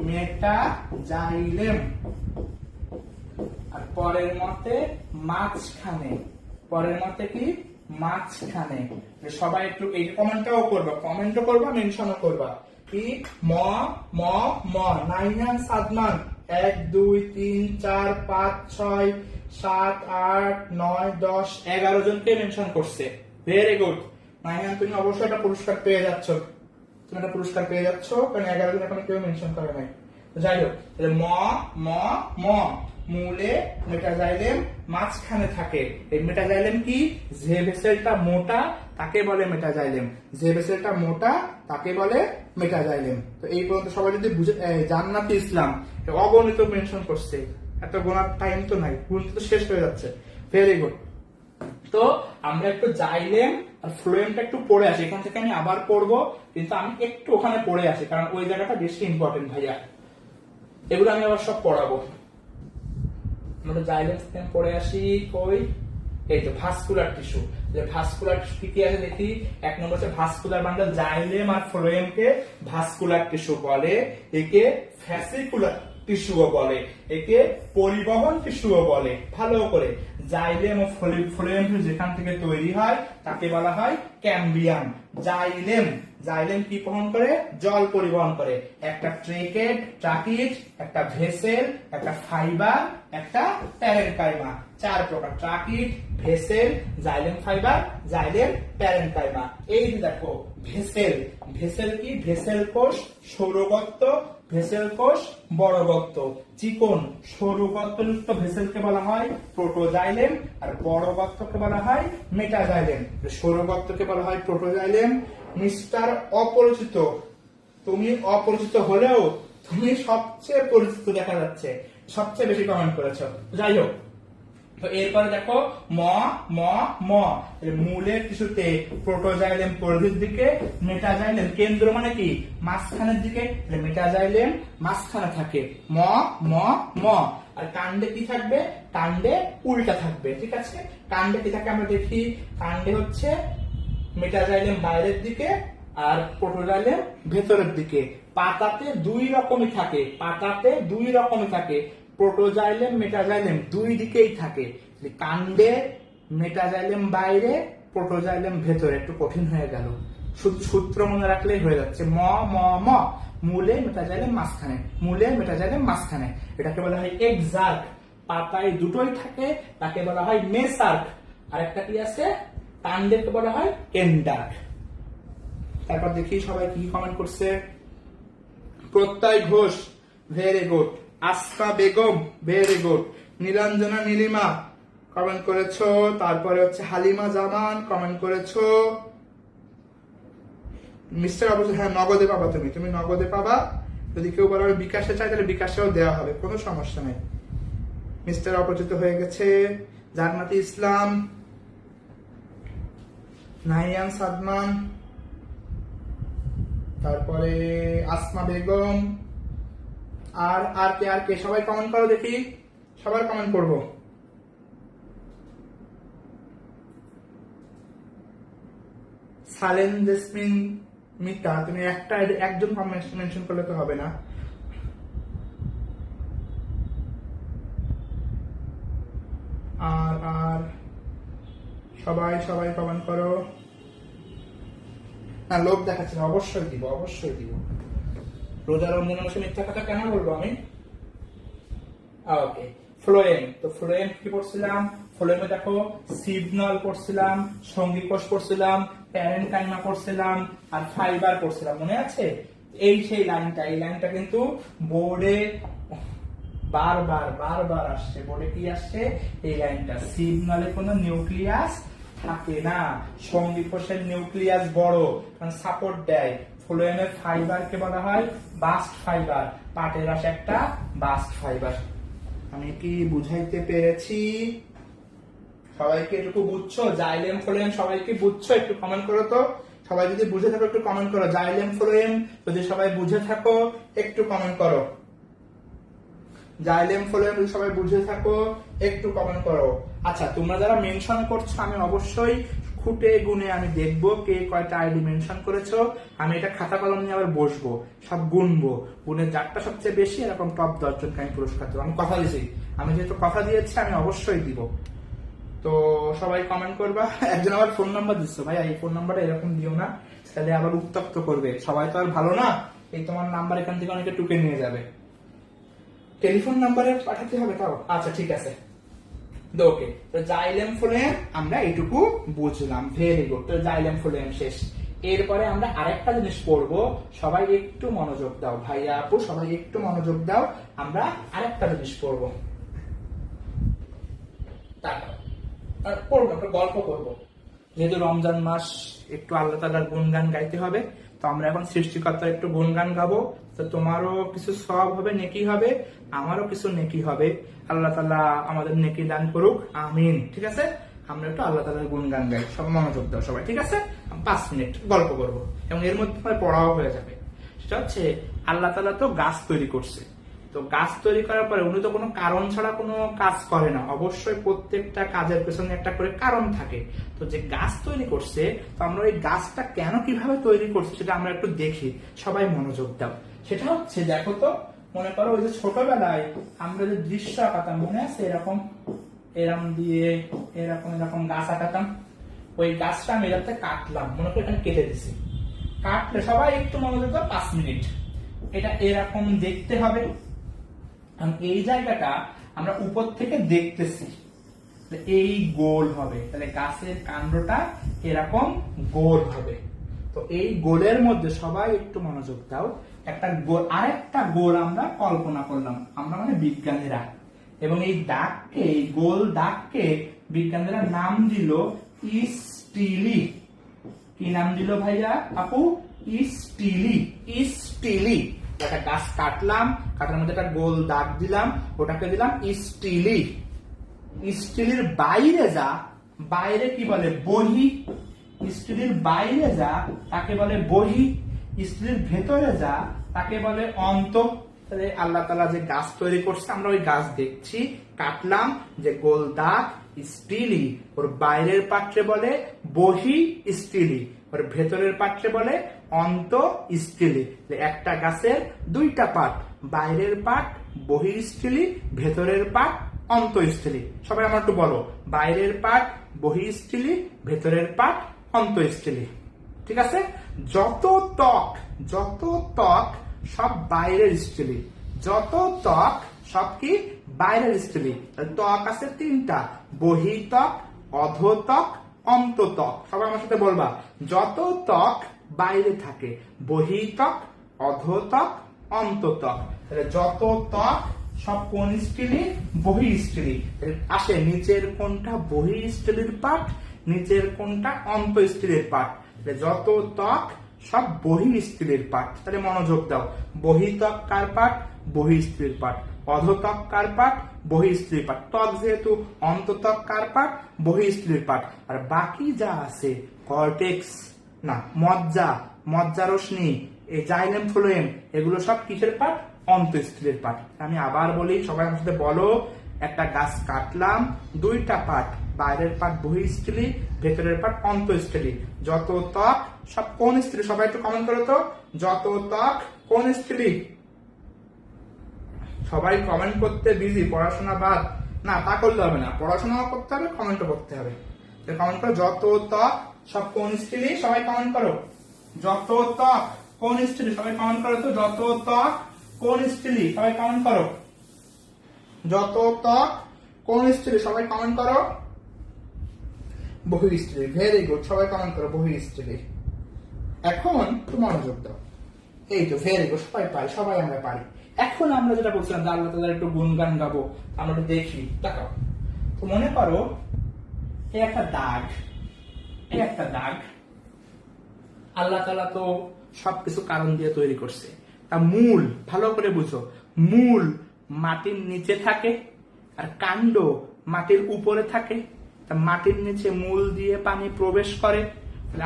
মেটাজাইলেম, আর পরের মতে মাঝখানে, পরের মতে কি মাঝখানে। সবাই একটু এই কমেন্টটাও করবা, কমেন্টও করবা, মেনশনও করবা। কি ম ম ম। নাইমান সাদমান 1 2 3 4 5 6 7 8 9 10 11 জনকে মেনশন করছে। ভেরি গুড নাইমান, তুমি অবশ্যই একটা পুরস্কার পেয়ে যাচ্ছ, তুমি একটা পুরস্কার পেয়ে যাচ্ছ, কারণ 11 জন এখন কেউ মেনশন করে নাই। যাই হোক, ম ম ম, মূলে মেটাজাইলেম, মাঝখানে থাকে। এই মেটাজাইলেম কি? যে ভেসেলটা মোটা তাকে বলে মেটাজাইলেম, যে ভেসেলটা মোটা তাকে বলে মেটাজাইলেম। তো এই পর্যন্ত সবাই যদি বুঝে, জান্নাতি ইসলাম অগণিত মেনশন করছে, এত গোনার টাইম তো নাই, গুণতে তো শেষ হয়ে যাচ্ছে। Very good. তো আমরা একটু জাইলেম আর ফ্লোয়েমটা একটু পড়ে আসি, এখান থেকে আমি আবার পড়বো, কিন্তু আমি একটু ওখানে পড়ে আসি, কারণ ওই জায়গাটা বেশি ইম্পর্টেন্ট ভাইয়া, এগুলো আমি আবার সব পড়াবো। আমরা জাইলেম থেকে পড়ে আসি কই, এই তো ভাস্কুলার টিস্যু। যে ভাস্কুলার টিস্যু কি কি আছে দেখি। এক নম্বর হচ্ছে ভাস্কুলার বান্ডল। জাইলেম আর ফ্লোয়েমকে ভাস্কুলার টিস্যু বলে, একে ফ্যাসিকুলার টিস্যুও বলে, একে পরিবহন টিস্যুও বলে। ভালো করে, জাইলেম ও ফ্লোয়েম যেখান থেকে তৈরি হয় তাকে বলা হয় ক্যাম্বিয়াম। জাইলেম, জাইলেম কি বহন করে? জল পরিবহন করে। একটা ট্রাকিড, একটা ভেসেল, একটা ফাইবার, একটা প্যারেনকাইমা। 4 প্রকার: tracheid, vessel, xylem fibre, xylem parenchyma. এই যে দেখো ভেসেল, ভেসেল কি? ভেসেল কোষ সৌরগত্ত, ভেসেল কোষ বড়গত্ত। চিকন সৌরগত্তযুক্ত ভেসেলকে বলা হয় প্রোটোজাইলেম, আর বড়গত্তকে বলা হয় মেটাজাইলেম। সৌরগত্তকে বলা হয় প্রোটোজাইলেম। মিস্টার অপরিচিত, তুমি অপরিচিত হলেও তুমি সবচেয়ে পরিচিত দেখা যাচ্ছে, সবচেয়ে বেশি কমেন্ট করেছো। যাই হোক, তো এরপরে দেখো ম ম ম, মূলের টিস্যুতে প্রোটোজাইলেম পরিধির দিকে, মেটাজাইলেম কেন্দ্র মানে কি মাঝখানের দিকে, মেটাজাইলেম মাঝখানে থাকে। ম ম ম। আর কাণ্ডে কি থাকবে? কাণ্ডে উল্টা থাকবে। ঠিক আছে, কাণ্ডে কি থাকে আমরা দেখি। কাণ্ডে হচ্ছে মেটাজাইলেম বাইরের দিকে আর প্রোটোজাইলেম ভেতরের দিকে। পাতাতে 2 রকমই থাকে, পাতাতে 2 রকমই থাকে। প্রোটোজাইলেম, মেটাজাইলেম 2 দিকেই থাকে। কাণ্ডে মেটাজাইলেম বাইরে, প্রোটোজাইলেম ভেতরে। একটু কঠিন হয়ে গেল, শুধু সূত্র মনে রাখলেই হয়ে যাচ্ছে। ম ম ম, মূলে মেটাজাইলেম মাঝখানে, মূলে মেটাজাইলেম মাঝখানে। এটাকে বলা হয় এক্সার্ক। পাতায় দুটোই থাকে, তাকে বলা হয় মেসার্ক। আর একটা কি আছে? কাণ্ডেকে বলা হয় এন্ডার্ক। তারপর দেখি সবাই কি কমেন্ট করছে। প্রত্যয় Ghosh, very good. Asma Begum, very good. Nilanjana Nilima comment করেছো। তারপরে হচ্ছে হালিমা জামান কমেন্ট করেছো। মিস্টার অবশ্য, হ্যাঁ নগদে পাবা, তুমি নগদে পাবা। যদি কেউ বলে বিকাশে চাই তাহলে বিকাশেও দেওয়া হবে, কোনো সমস্যা নেই। মিস্টার অপরিচিত হয়ে গেছে। জান্নাতি ইসলাম, নাইয়ান সাদমান, তারপরে আসমা বেগম, আর কে সবাই কমেন্ট করো দেখি, সবাই কমেন্ট করবো। সালেন জেসমিন মিতা, তুমি একজন মেনশন করলে তো হবে না। আর সবাই কমেন্ট করো। না, লোভ দেখাচ্ছে না, অবশ্যই দিব, অবশ্যই দিব। রোজা রমজানের মাসে মিথ্যা কথা কেন বলবো আমি? ওকে, ফ্লোয়েম। তো ফ্লোয়েম কি পড়ছিলাম? ফ্লোয়েমে দেখো সিগন্যাল পড়ছিলাম, সঙ্গীকোষ পড়ছিলাম, প্যারেনকাইমা পড়ছিলাম, আর ফাইবার পড়ছিলাম, মনে আছে? এই সেই লাইনটা, এই লাইনটা কিন্তু বোর্ডে বারবার আসছে। বোর্ডে কি আসছে? এই লাইনটা। সিগন্যালে কোনো নিউক্লিয়াস থাকে না, সঙ্গীকোষের নিউক্লিয়াস বড়, কারণ সাপোর্ট দেয়। ফ্লোয়েমের ফাইবারকে বলা হয় বাস্ট ফাইবার। পাটের রস একটা বাস্ট ফাইবার। আমি কি বুঝাইতে পেরেছি? সবাইকে এটুকু বুঝছো? জাইলেম ফ্লোয়েম সবাইকে বুঝছো? একটু কমেন্ট করো তো। সবাই যদি বুঝে থাকো একটু কমেন্ট করো। জাইলেম ফ্লোয়েম যদি সবাই বুঝে থাকো একটু কমেন্ট করো। জাইলেম ফ্লোয়েম যদি সবাই বুঝে থাকো একটু কমেন্ট করো। আচ্ছা, তোমরা যারা মেনশন করছো আমি অবশ্যই খুঁটে গুনে আমি দেখবো কে কয়টা আইডি মেনশন করেছো। আমি এটা খাতা কলম নিয়ে আবার বসবো, সব গুনবো, গুনে যারটা সবচেয়ে বেশি এরকম টপ 10 জনকে আমি পুরস্কার দেবো। আমি কথা দিয়েছি, আমি যেহেতু কথা দিয়েছি আমি অবশ্যই দিব। তো সবাই কমেন্ট করবা। একজন আবার ফোন নাম্বার দিচ্ছ, ভাই এই ফোন নাম্বারটা এরকম দিও না, তাহলে আবার উত্তপ্ত করবে। সবাই তো আর ভালো না, এই তোমার নাম্বার এখান থেকে অনেকে টুকে নিয়ে যাবে। টেলিফোন নাম্বারে পাঠাতে হবে তাও? আচ্ছা ঠিক আছে, ওকে। তো জাইলেম ফ্লোয়েম আমরা এইটুকু বুঝলাম, ভেরি গুড। তো জাইলেম ফ্লোয়েম শেষ। এরপরে আমরা আরেকটা জিনিস পড়বো, সবাই একটু মনোযোগ দাও, ভাইয়া আপু সবাই একটু মনোযোগ দাও। আমরা আরেকটা জিনিস পড়বো, পড়বো একটা গল্প করবো। যেহেতু রমজান মাস, একটু আল্লাহ তাআলার গুণগান গাইতে হবে। তো আমরা এখন সৃষ্টিকর্তার একটু গুণগান গাবো। তো তোমারও কিছু সওয়াব হবে, নেকি হবে, আমারও কিছু নেকি হবে। আল্লাহ তাআলা আমাদের নেকি দান করুক, আমিন। ঠিক আছে, আমরা একটু আল্লাহ তাআলার গুণগান গাই। সব মনোযোগ দাও সবাই, ঠিক আছে? 5 মিনিট গল্প করবো এবং এর মধ্যে তোমার পড়াও হয়ে যাবে। সেটা হচ্ছে আল্লাহ তাআলা তো গাছ তৈরি করছে। তো গাছ তৈরি করার পরে উনি তো কোনো কারণ ছাড়া কোনো কাজ করে না, অবশ্যই প্রত্যেকটা কাজের পেছনে একটা করে কারণ থাকে। তো যে গাছ তৈরি করছে, তো আমরা ওই গাছটা কেন কিভাবে তৈরি করছে সেটা আমরা একটু দেখি। সবাই মনোযোগ দাও। সেটা হচ্ছে, দেখো তো, মনে করো ওই যে ছোটবেলায় আমরা যে দৃশ্য আঁকাতাম, মনে আছে? এরকম এরকম দিয়ে এরকম এরকম গাছ আঁকাতাম। ওই গাছটা আমি এটাতে কাটলাম, মনে করো এখানে কেটে দিছি। কাটলে সবাই একটু মনোযোগ দাও, 5 মিনিট। এটা এরকম দেখতে হবে। এই জায়গাটা আমরা উপর থেকে দেখতেছি, এই গোল হবে, তাহলে গাছের কাণ্ডটা এরকম গোল হবে। তো এই গোলের মধ্যে সবাই একটু মনোযোগ দাও, একটা গোল, আরেকটা গোল আমরা কল্পনা করলাম, আমরা মানে বিজ্ঞানীরা। এবং এই দাগকে, এই গোল দাগকে বিজ্ঞানীরা নাম দিল স্টিলি। কি নাম দিল ভাইয়া আপু? স্টিলি। স্টিলি। একটা গাছ কাটলাম, কাটার মধ্যে একটা গোল দাগ দিলাম, ওটাকে দিলাম স্টিলি। স্টিলের বাইরে যা, বাইরে কি বলে? বহি। স্টিলের বাইরে যা তাকে বলে বহি। স্টিলের ভেতরে যা তাকে বলে অন্ত। তাহলে আল্লাহ তাআলা যে গাছ তৈরি করছে, আমরা ওই গাছ দেখছি, কাটলাম, যে গোল দাগ স্টিলি, ওর বাইরের পাত্রে বলে বহি স্টিলি, ওর ভেতরের পাত্রে বলে অন্ত স্টিলি। একটা গাছের দুইটা পার্ট, বাইরের পার্ট বহি স্টিলি, ভেতরের পার্ট অন্ত স্টিলি। সবাই আমার একটু বলো, বাইরের পার্ট বহি স্টিলি, ভেতরের পার্ট অন্ত স্টিলি। ঠিক আছে? যত ত্বক সব বাইরের স্টিলি, যত ত্বক সব কি? বাইরের স্টিলি। ত্বক আছে 3টা, বহিত্বক, অধোত্বক, অন্তত্বক। সবাই আমার সাথে বলবা, যত ত্বক বাইরে থাকে, বহিত্বক, অধোত্বক, অন্তত্বক। তাহলে যত ত্বক সব কোন স্টিলি? বহি স্টিলি। আসে নিচের কোনটা বহি স্টিলির পার্ট, নিচের কোনটা অন্ত স্টিলের পার্ট। যত ত্বক সব বহি স্টিলের পার্ট। তাহলে মনোযোগ দাও, বহিত্বক কার পার্ট? বহি স্টিলের পার্ট। অধোত্বক কার পার্ট? বহি স্টিলের পার্ট। ত্বক যেহেতু, অন্তত্বক কার পার্ট? বহি স্টিলের পার্ট। আর বাকি যা আছে, কর্টেক্স না, মজ্জা রশ্মি, এই জাইলেম ফ্লোয়েম, এগুলো সব কিসের পার্ট? অন্ত স্টিলের পার্ট। আমি আবার বলি, সবাই আমার সাথে বলো, একটা গাছ কাটলাম, 2টা পার্ট, বাইরের পার্ট বহি স্টিলি, ভেতরের পার্ট অন্ত স্টিলি। যত ত্বক সব কোন স্টিলি? সবাই একটু কমেন্ট করো তো, যত ত্বক কোন স্টিলি? সবাই কমেন্ট করতে বিজি, পড়াশোনা বাদ না, তা করলে হবে না, পড়াশোনাও করতে হবে, কমেন্টও করতে হবে। কমেন্ট করো, যত ত্বক সব কোন স্টিলি? সবাই কমেন্ট করো, যত ত্বক কোন স্টিলি? সবাই কমেন্ট করো তো, যত ত্বক কোন স্টিলি? সবাই কমেন্ট করো, যত ত্বক কোন স্টিলি? সবাই কমেন্ট করো, বহি স্টিলি। ভেরি গুড, সবাই কমেন্ট করো বহি স্টিলি। এখন একটু মনোযোগ দাও, এই তো ভেরি গুড, সবাই পারি, সবাই আমরা পারি। এখন আমরা যেটা বলছিলাম, আল্লাহ তাআলার একটু গুণগান গাবো, আমরা একটু দেখি, তাকাও। তো মনে করো এই একটা দাগ, এই একটা দাগ। আল্লাহ তাআলা তো সবকিছু কারণ দিয়ে তৈরি করছে। তা মূল ভালো করে বুঝো, মূল মাটির নিচে থাকে আর কাণ্ড মাটির উপরে থাকে। তা মাটির নিচে মূল দিয়ে পানি প্রবেশ করে,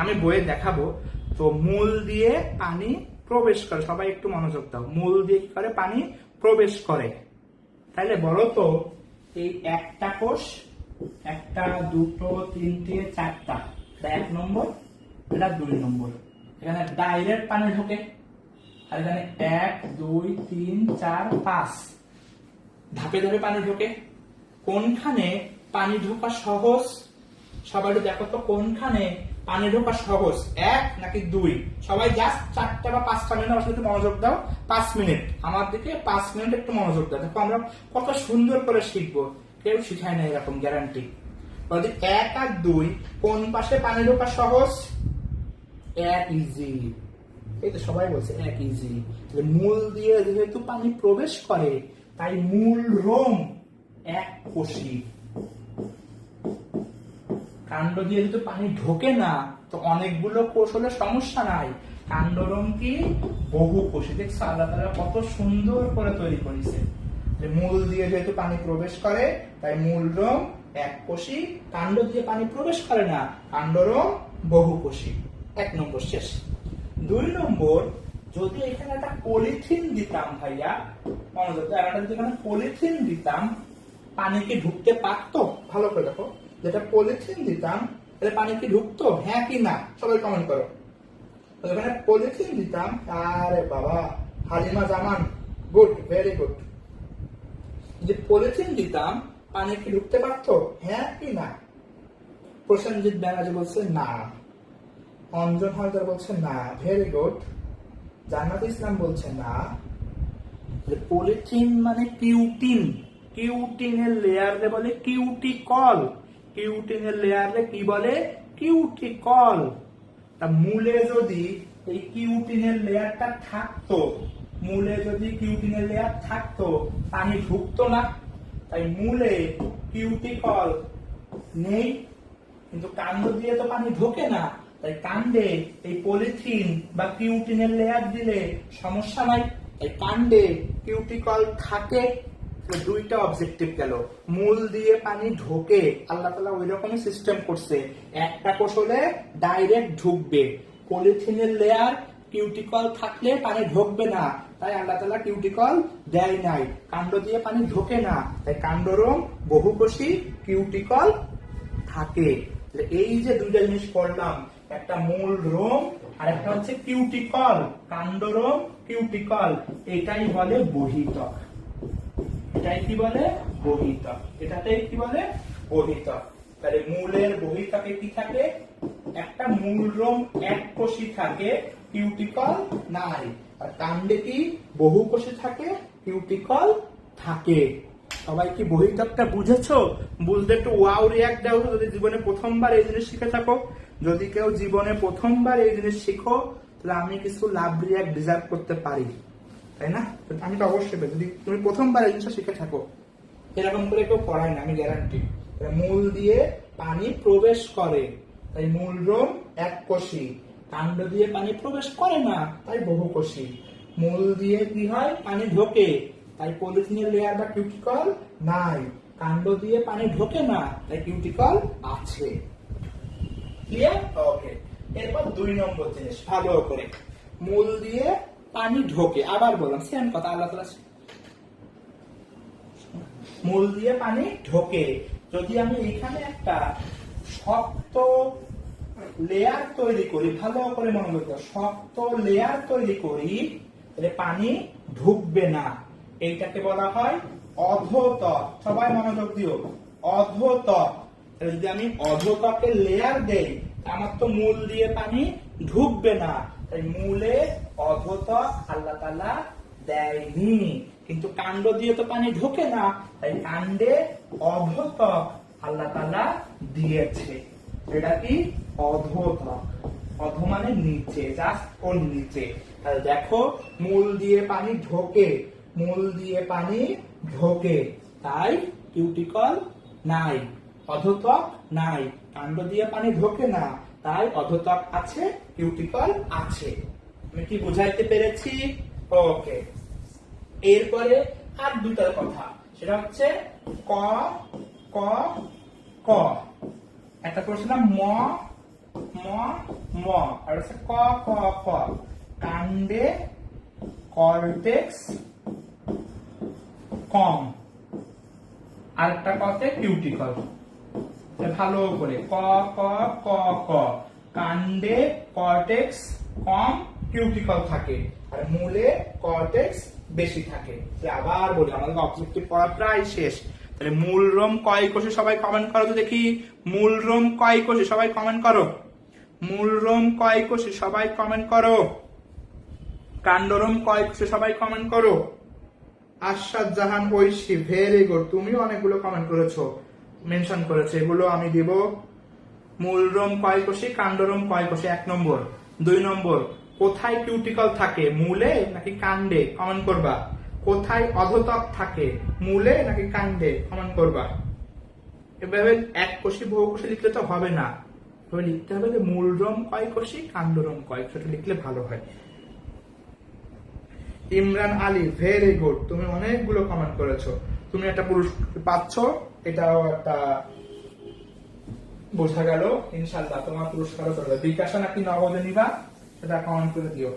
আমি বইয়ে দেখাবো। তো মূল দিয়ে পানি প্রবেশ করে, সবাই একটু মনোযোগ দাও। মূল দিয়ে কি করে? পানি প্রবেশ করে। তাহলে বলো তো, এই একটা কোষ, একটা, দুটো, তিনটে, চারটা, এটা 1 নম্বর, এটা 2 নম্বর। এখানে ডাইরেক্ট পানি ঢোকে, আর এখানে 1, 2, 3, 4, 5 ধাপে ধাপে পানি ঢোকে। কোনখানে পানি ঢোকা সহজ? সবাই দেখো তো, কোনখানে পানি ঢোকা সহজ, 1 নাকি 2? সবাই জাস্ট 4টা বা 5টা মিনিট আমার সাথে মনোযোগ দাও। 5 মিনিট আমার দিকে, 5 মিনিট একটু মনোযোগ দাও। দেখো আমরা কত সুন্দর করে শিখবো, কেউ শিখায় না এরকম, গ্যারান্টি। 1 আর 2 কোন পাশে পানি ঢোকা সহজ? 1 ইজি। এই তো সবাই বলছে 1 ইজি। মূল দিয়ে যেহেতু পানি প্রবেশ করে, তাই মূল রোম 1 কোষী। কাণ্ড দিয়ে যেহেতু পানি ঢোকে না, তো অনেকগুলো কোষ হলে সমস্যা নাই। কাণ্ডরোম কি? বহু কোষী। দেখছো আল্লাহ তাআলা কত সুন্দর করে তৈরি করেছে। মূল দিয়ে যেহেতু পানি প্রবেশ করে, তাই মূল রোম 1 কোষী। কাণ্ড দিয়ে পানি প্রবেশ করে না, কাণ্ডরোম বহু কোষী। 1 নম্বর শেষ। 2 নম্বর, যদি এখানে একটা পলিথিন দিতাম ভাইয়া, মনোযোগ দাও, যদি এখানে পলিথিন দিতাম, পানি কি ঢুকতে পারতো? ভালো করে দেখো, যেটা পলিথিন দিতাম তাহলে পানি কি ঢুকতো? হ্যাঁ কি না? সবাই কমেন্ট করো। এখানে পলিথিন দিতাম, আরে বাবা, হালিমা জামান, গুড, ভেরি গুড। যে পলিথিন দিতাম, পানি কি ঢুকতে পারতো? হ্যাঁ কি না? প্রসেনজিৎ ব্যানার্জি বলছে না, অঞ্জন হালদার বলছে না, ভেরি গুড। জান্নাত ইসলাম বলছে না। পলিথিন মানে কিউটিন, কিউটিনের লেয়ারে বলে কিউটিকল, কিউটিনের লেয়ারে কি বলে? কিউটিকল। তা মূলে যদি এই কিউটিনের লেয়ারটা থাকতো, মূলে যদি কিউটিনের লেয়ার থাকতো, পানি ঢুকতো না। তাই মূলে কিউটিকল নেই, কিন্তু কাণ্ড দিয়ে তো পানি ঢোকে না, তাই কাণ্ডে এই পলিথিন বা কিউটিনের লেয়ার দিলে সমস্যা নাই। তাই কাণ্ডে কিউটিকল থাকে। 2টা অবজেক্টিভ গেল। মূল দিয়ে পানি ঢোকে, আল্লাহ তাআলা ওই রকমই সিস্টেম করছে। একটা কোষ হলে ডাইরেক্ট ঢুকবে, পলিথিনের লেয়ার কিউটিকল থাকলে পানি ঢুকবে না, তাই আল্লাহ তাআলা কিউটিকল দেয় নাই। কাণ্ড দিয়ে পানি ঢোকে না, তাই কাণ্ডরোম বহুকোষী, কিউটিকল থাকে। এই যে 2টা জিনিস পড়লাম, একটা মূল রোম আর একটা হচ্ছে কিউটিকল, কাণ্ডরোম, কিউটিকল, এটাই বলে বহিতক। এটাই কি বলে? বহিতক। এটাতেই কি বলে? বহিতক। তাহলে মূলের বহিতকে কি থাকে? একটা মূল রোম 1 কোষী থাকে, কিউটিকল নাই। আর কাণ্ডে কি? বহু কোষী থাকে, কিউটিকল থাকে। সবাই কি বহিতকটা বুঝেছো? বুঝলে একটু ওয়াও রিয়াক্ট দাও যদি জীবনে প্রথমবার এই জিনিস শিখে থাকো। যদি কেউ জীবনে প্রথমবার এই জিনিস শিখো, তাহলে আমি কিছু লাভ রিয়াক্ট ডিজার্ভ করতে পারি, তাই না? আমি তো অবশ্যই, যদি তুমি প্রথমবার এই জিনিসটা শিখে থাকো, এরকম করে কেউ পড়ায় না, আমি গ্যারান্টি। মূল দিয়ে পানি প্রবেশ করে, তাই মূল রোম 1 কোষী। কাণ্ড দিয়ে পানি প্রবেশ করে না, তাই বহু কোষী। মূল দিয়ে কি হয়? পানি ঢোকে, তাই পলিথিনের লেয়ার বা কিউটিকল নাই। কাণ্ড দিয়ে পানি ঢোকে না, তাই কিউটিকল আছে। ক্লিয়ার? ওকে। এরপর 2 নম্বর জিনিস ভালো করে, মূল দিয়ে পানি ঢোকে। আবার বললাম সেম কথা, আল্লাহ তাআলা মূল দিয়ে পানি ঢোকে। যদি আমি এখানে একটা শক্ত লেয়ার তৈরি করি, ভালো করে মনোযোগ দাও, শক্ত লেয়ার তৈরি করি, তাহলে পানি ঢুকবে না। এইটাকে বলা হয় অধোতক। সবাই মনোযোগ দিও, অধোতক। যদি আমি অধোতকের লেয়ার দেই, আমার তো মূল দিয়ে পানি ঢুকবে না, তাই মূলে অধোতক আল্লাহ তাআলা দেয়নি। কিন্তু কাণ্ড দিয়ে তো পানি ঢোকে না, তাই কাণ্ডে অধোতক আল্লাহ তাআলা দিয়েছে। এটা কি? অধোতক। অধ মানে নিচে, জাস্ট ওর নিচে। তাহলে দেখো, মূল দিয়ে পানি ঢোকে, মূল দিয়ে পানি ঢোকে, তাই কিউটিকল নাই, অধোতক নাই। কাণ্ড দিয়ে পানি ঢোকে না, তাই অধোতক আছে, কিউটিকল আছে। আমি কি বুঝাইতে পেরেছি? ওকে, এরপরে আর দুটার কথা, সেটা হচ্ছে ক ক ক, একটা করেছিলাম ম ম ম, আর হচ্ছে ক ক ক, কাণ্ডে কর্টেক্স কম, আরেকটা কতে কিউটিকল। ভালো করে ক ক ক ক, কাণ্ডে কর্টেক্স কম কিউটিকল থাকে, আর মূলে কর্টেক্স বেশি থাকে। আবার বলি, আমাদের অবজেক্টিভ পড়া প্রায় শেষ। তাহলে মূলরোম কয় কোষে, সবাই কমেন্ট করো তো দেখি। মূলরোম কয় কোষে, সবাই কমেন্ট করো। মূলরোম কয় কোষে, সবাই কমেন্ট করো। কাণ্ডরোম কয় কোষে, সবাই কমেন্ট করো। আশাদ জাহান ঐশী, ভেরি গুড, তুমিও অনেকগুলো কমেন্ট করেছো, মেনশন করেছো, এগুলো আমি দিব। মূলরোম কয় কোষে, কাণ্ডরোম কয় কোষে, 1 নম্বর। 2 নম্বর, কোথায় কিউটিকল থাকে, মূলে নাকি কাণ্ডে, কমেন্ট করবা। কোথায় অধতক থাকে, মূলে নাকি কাণ্ডে, কমেন্ট করবা। এভাবে এক কোষী বহু কোষে লিখলে তো হবে না, এভাবে লিখতে হবে যে মূলরোম কয় কোষে, কাণ্ডরোম কয় কোষে, লিখলে ভালো হয়। ইমরান আলী, ভেরি গুড, তুমি অনেকগুলো কমেন্ট করেছো, তুমি একটা পুরস্কার পাচ্ছ, এটাও একটা বোঝা গেল। ইনশাআল্লাহ তোমার পুরস্কারও করবে। বিকাশে নাকি নগদে নিবা, সেটা কমেন্ট করে দিও।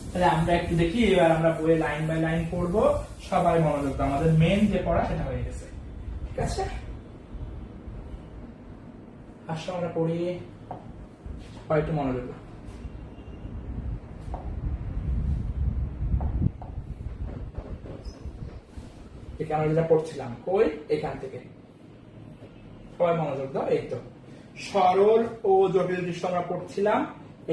তাহলে আমরা একটু দেখি, এবার আমরা বইয়ে লাইন বাই লাইন পড়বো, সবাই মনোযোগ দাও, আমাদের মেন যে পড়া সেটা হয়ে গেছে, ঠিক আছে? আসো আমরা পড়ি, সবাই একটু মনোযোগ দাও। আমরা যেটা পড়ছিলাম, কই, এখান থেকে সবাই মনোযোগ দাও। এই তো সরল ও জটিল দৃশ্য আমরা পড়ছিলাম,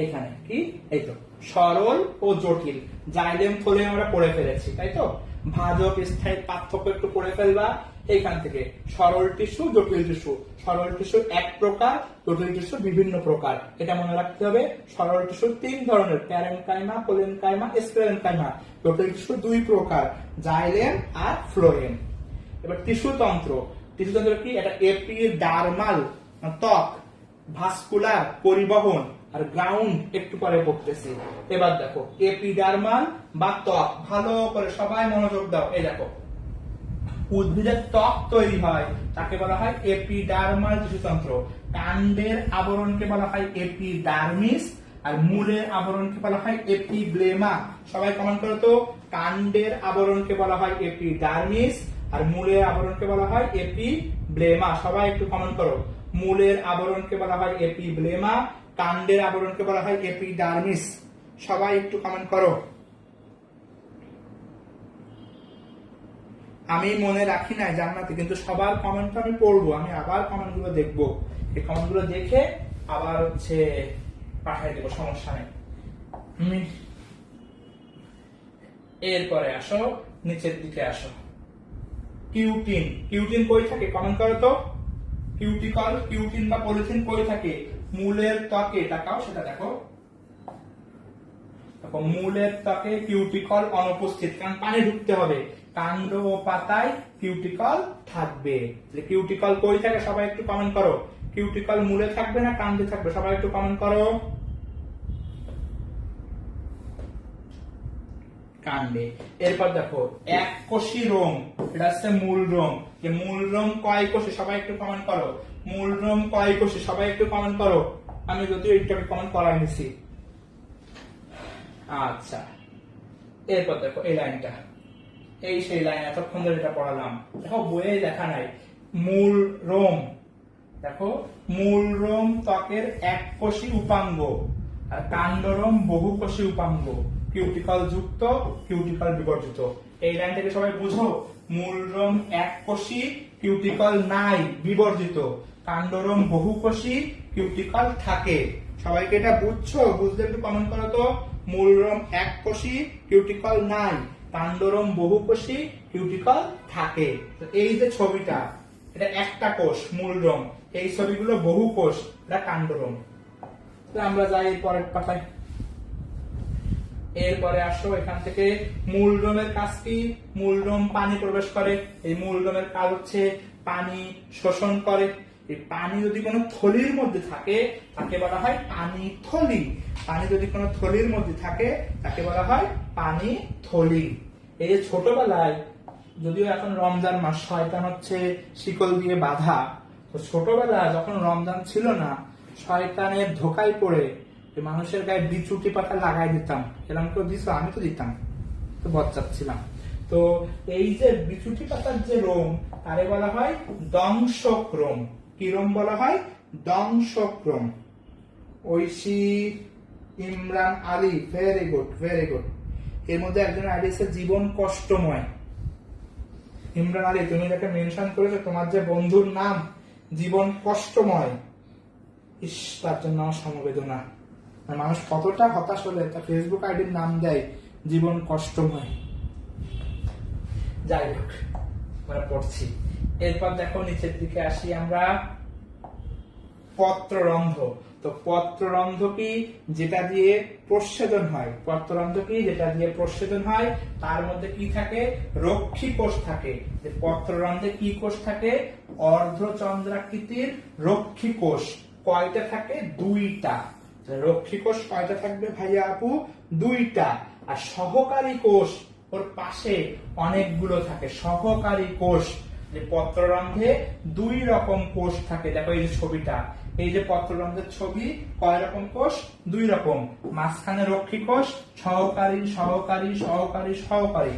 এখানে কি, এই তো সরল ও জটিল, জাইলেম ফোলেম আমরা পড়ে ফেলেছি, তাই তো? ভাজক স্থায়ী পার্থক্য একটু পড়ে ফেলবা এইখান থেকে। সরল টিস্যু, জটিল টিস্যু, সরল টিস্যু এক প্রকার, জটিল টিস্যু বিভিন্ন প্রকার, এটা মনে রাখতে হবে। সরল টিস্যু 3 ধরনের, প্যারেনকাইমা, কোলেনকাইমা, স্ক্লেরেনকাইমা। জটিল টিস্যু 2 প্রকার, জাইলেম আর ফ্লোয়েম। এবার টিস্যুতন্ত্র, টিস্যুতন্ত্র কি, এটা এপিডার্মাল ত্বক, ভাস্কুলার পরিবহন, আর গ্রাউন্ড একটু পরে পড়তেছি। এবার দেখো এপিডার্মাল বা ত্বক, ভালো করে সবাই মনোযোগ দাও। এই দেখো উদ্ভিদের ত্বক তৈরি হয় তাকে বলা হয় এপিডার্মাল টিস্যুতন্ত্র, কাণ্ডের আবরণকে বলা হয় এপিডার্মিস, আর মূলের আবরণকে বলা হয় এপিব্লেমা। সবাই কমেন্ট করো তো, কাণ্ডের আবরণকে বলা হয় এপিডার্মিস, আর মূলের আবরণকে বলা হয় এপিব্লেমা। সবাই একটু কমেন্ট করো, মূলের আবরণকে বলা হয় এপিব্লেমা, কাণ্ডের আবরণকে বলা হয় এপিডার্মিস। সবাই একটু কমেন্ট করো। আমি মনে রাখি না জান্নাতি, কিন্তু সবার কমেন্ট আমি পড়বো, আমি আবার কমেন্ট গুলো দেখবো, এই কমেন্ট গুলো দেখে আবার হচ্ছে পাঠিয়ে দেবো, সমস্যা নেই। এরপরে আসো, নিচের দিকে আসো। কিউটিন, কিউটিন কই থাকে, কমেন্ট করো তো। কিউটিকল, কিউটিন বা পলিথিন কই থাকে, মূলের ত্বকে, তাকাও সেটা দেখো। মূলের ত্বকে কিউটিকল অনুপস্থিত, কারণ পানি ঢুকতে হবে। কাণ্ড ও পাতায় কিউটিকল থাকবে। কিউটিকল কই থাকে, সবাই একটু কমেন্ট করো। কিউটিকল মূলে থাকবে না কাণ্ডে থাকবে, সবাই একটু কমেন্ট করো। কাণ্ডে। এরপর দেখো এককোষী রোম, এটা হচ্ছে মূল রোম। যে মূল রোম কয় কোষে, সবাই একটু কমেন্ট করো। মূল রোম কয় কোষে, সবাই একটু কমেন্ট করো। আমি যদিও এইটাকে কমেন্ট করাই নিছি। আচ্ছা, এরপর দেখো এই লাইনটা, এই সেই লাইন এতক্ষণ ধরে এটা পড়ালাম, দেখো বইয়ে লেখা নাই। মূল রোম, দেখো মূল রোম ত্বকের এককোষী উপাঙ্গ, আর কাণ্ডরোম বহুকোষী উপাঙ্গ, কিউটিকল যুক্ত, কিউটিকল বিবর্জিত। এই লাইনটাকে সবাই বুঝো। মূল রোম এককোষী, কিউটিকল নাই, বিবর্জিত। কাণ্ডরোম বহুকোষী, কিউটিকল থাকে। সবাইকে এটা বুঝছো? বুঝলে একটু কমেন্ট করো তো। মূল রোম এককোষী, কিউটিকল নাই, কাণ্ডরোম বহুকোষী, কিউটিকল থাকে। এই যে ছবিটা, এটা একটা কোষ মূল রোম, এই ছবিগুলো বহু কোষ, এটা কাণ্ডরোম। আমরা যাই পরের পাতায়। এরপরে আসো এখান থেকে, মূল রোমের কাজ কি? মূল রোম পানি প্রবেশ করে, এই মূল রোমের কাজ হচ্ছে পানি শোষণ করে। এই পানি যদি কোনো থলির মধ্যে থাকে তাকে বলা হয় পানি থলি। পানি যদি কোনো থলির মধ্যে থাকে তাকে বলা হয় পানি থলি। এই যে ছোটবেলায়, যদিও এখন রমজান মাস, শয়তান হচ্ছে শিকল দিয়ে বাঁধা, তো ছোটবেলায় যখন রমজান ছিল না, শয়তানের ধোকায় পড়ে মানুষের গায়ে বিচুটি পাতা লাগাই দিতাম। এরকম কেউ দিত? আমি তো দিতাম, তো বচ্চাচ্ছিলাম। তো এই যে বিচুটি পাতার যে রোম, তারে বলা হয় দংশক রোম। কি রোম বলা হয়? দংশক রোম। Oishi Imran Ali, very good, very good. এর মধ্যে একজন আইডি আছে জীবন কষ্টময়। ইমরান আলী, তুমি যাকে মেনশন করেছো, তোমার যে বন্ধুর নাম জীবন কষ্টময়, ইস, তার জন্য আমার সমবেদনা। মানুষ কতটা হতাশ হলে তার ফেসবুক আইডির নাম দেয় জীবন কষ্টময়। যাই হোক, আমরা পড়ছি। এরপর দেখো নিচের দিকে আসি আমরা, পত্ররন্ধ্র। তো পত্ররন্ধ্র কি? যেটা দিয়ে প্রচ্ছেদন হয়। পত্ররন্ধ্র কি? যেটা দিয়ে প্রচ্ছেদন হয়। তার মধ্যে কি থাকে? রক্ষী কোষ থাকে। পত্ররন্ধ্রে কি কোষ থাকে? অর্ধচন্দ্রাকৃতির রক্ষী কোষ। কয়টা থাকে? দুইটা। রক্ষী কোষ কয়টা থাকবে ভাইয়া আপু? দুইটা। আর সহকারী কোষ ওর পাশে অনেকগুলো থাকে। সহকারী কোষ। পত্ররন্ধ্রে দুই রকম কোষ থাকে। দেখো এই যে ছবিটা, এই যে পত্ররন্ধ্রের ছবি, কয় রকম কোষ? দুই রকম। মাঝখানে রক্ষী কোষ, সহকারী সহকারী সহকারী সহকারী।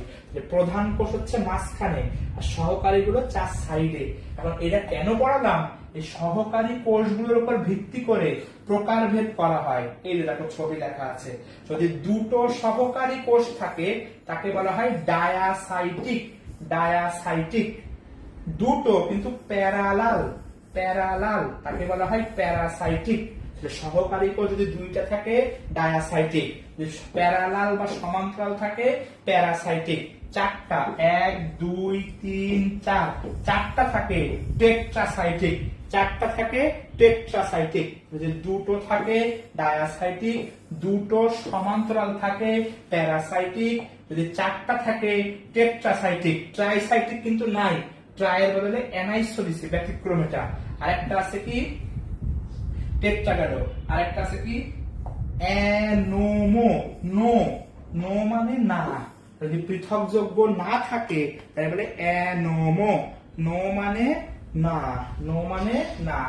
প্রধান কোষ হচ্ছে মাঝখানে, আর সহকারী গুলো চার সাইডে। এখন এটা কেন পড়ালাম? এই সহকারী কোষগুলোর উপর ভিত্তি করে প্রকারভেদ করা হয়। এই যে দেখো ছবি লেখা আছে, যদি দুটো সহকারী কোষ থাকে তাকে বলা হয় ডায়াসাইটিক। ডায়াসাইটিক। দুটো কিন্তু প্যারালাল, প্যারালাল, তাকে বলা হয় প্যারাসাইটিক। সহকারী কোষ যদি দুইটা থাকে ডায়াসাইটিক, যদি প্যারালাল বা সমান্তরাল থাকে প্যারাসাইটিক। চারটা, 1 2 3 4, চারটা থাকে টেট্রাসাইটিক। চারটা থাকে টেট্রাসাইটিক। যদি দুটো থাকে ডায়াসাইটিক, দুটো সমান্তরাল থাকে প্যারাসাইটিক, যদি চারটা থাকে টেট্রাসাইটিক। ট্রাইসাইটিক কিন্তু নাই, ট্রাইয়ের বদলে অ্যানাইসো দিছে, ব্যতিক্রম এটা। আরেকটা আছে কি? টেট্রাগাডো। আরেকটা আছে কি? অ্যানোমো। নো, নো মানে না। যদি পৃথক যোগ্য না থাকে তাহলে বলে অ্যানোমো। নো মানে না, নো মানে না।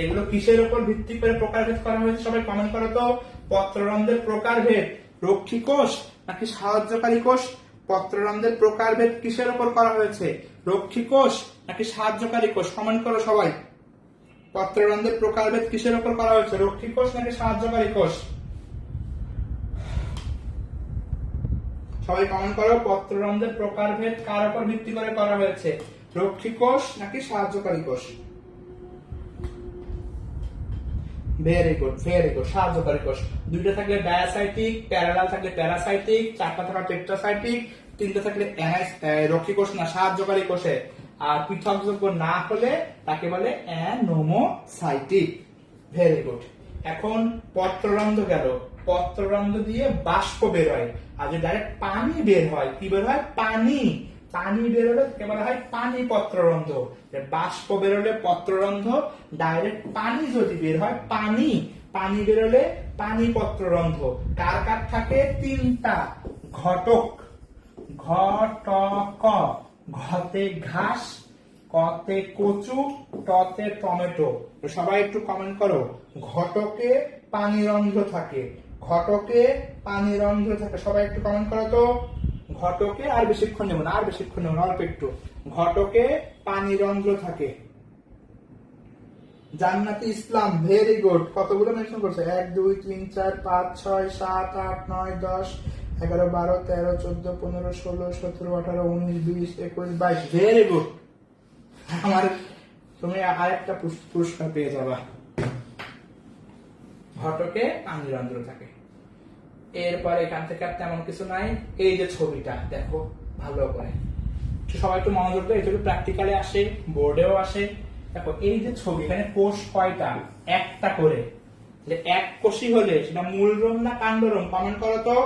এগুলো কিসের উপর ভিত্তি করে প্রকারভেদ করা হয়েছে? সবাই কমেন্ট করো তো। পত্ররন্ধ্রের প্রকারভেদ রক্ষী কোষ নাকি সাহায্যকারী কোষ? পত্ররন্ধ্রের প্রকারভেদ কিসের উপর করা হয়েছে? রক্ষী কোষ নাকি সাহায্যকারী কোষ? কমেন্ট করো সবাই। পত্ররন্ধ্রের প্রকারভেদ কিসের উপর করা হয়েছে? রক্ষী কোষ নাকি সাহায্যকারী কোষ? সবাই কমেন্ট করো। পত্ররন্ধ্রের প্রকারভেদ কার উপর ভিত্তি করে করা হয়েছে? রক্ষী কোষ নাকি সাহায্যকারী কোষ? ভেরি গুড, ভেরি গুড, সাহায্যকারী কোষ। দুইটা থাকলে ডায়াসাইটিক, প্যারালাল থাকলে প্যারাসাইটিক, চারটা থাকলে টেট্রাসাইটিক, তিনটা থাকলে রক্ষী কোষ না সাহায্যকারী কোষে। আর পৃথকযোগ্য না হলে তাকে বলে অ্যানোমোসাইটিক। Very good. এখন পত্ররন্ধ্র গেল। পত্ররন্ধ্র দিয়ে বাষ্প বের হয়। আর যদি ডাইরেক্ট পানি বের হয়, কি বের হয়? পানি। পানি বের হলে তাকে বলা হয় পানি পত্ররন্ধ্র। বাষ্প বের হলে পত্ররন্ধ্র, ডাইরেক্ট পানি যদি বের হয় পানি। পানি বের হলে পানি পত্ররন্ধ্র। কার কার থাকে? তিনটা। ঘটক, ঘটক, ঘতে ঘাস, কতে কচু, টতে টমেটো। সবাই একটু কমেন্ট করো। ঘটকে পানিরন্ধ্র থাকে। ঘটকে পানিরন্ধ্র থাকে। সবাই একটু কমেন্ট করো তো। ঘটকে, আর বেশিক্ষণ নেব না, আর বেশিক্ষণ নেব না, অল্প একটু। ঘটকে পানিরন্ধ্র থাকে। জান্নাতি ইসলাম, ভেরি গুড। কতগুলো মেনশন করছে? 1 2 3 4 5 6 7 8 9 10 11 12 13 14 15 16 17 18 19 20 21 22। Very good. আমার তুমি আরেকটা পুরস্কার পেয়ে যাবা। ঘটকে পানিরন্ধ্র থাকে। এরপরে এখান থেকে আর তেমন কিছু নাই। এই যে ছবিটা দেখো ভালো করে, সবাই একটু মনোযোগ দাও। এটা প্র্যাকটিক্যালে আসে, বোর্ডেও আসে। দেখো এই যে ছবি, এখানে কোষ কয়টা? একটা করে। এক কোষী হলে সেটা মূলরোম না কাণ্ডরোম? কমেন্ট করো তো।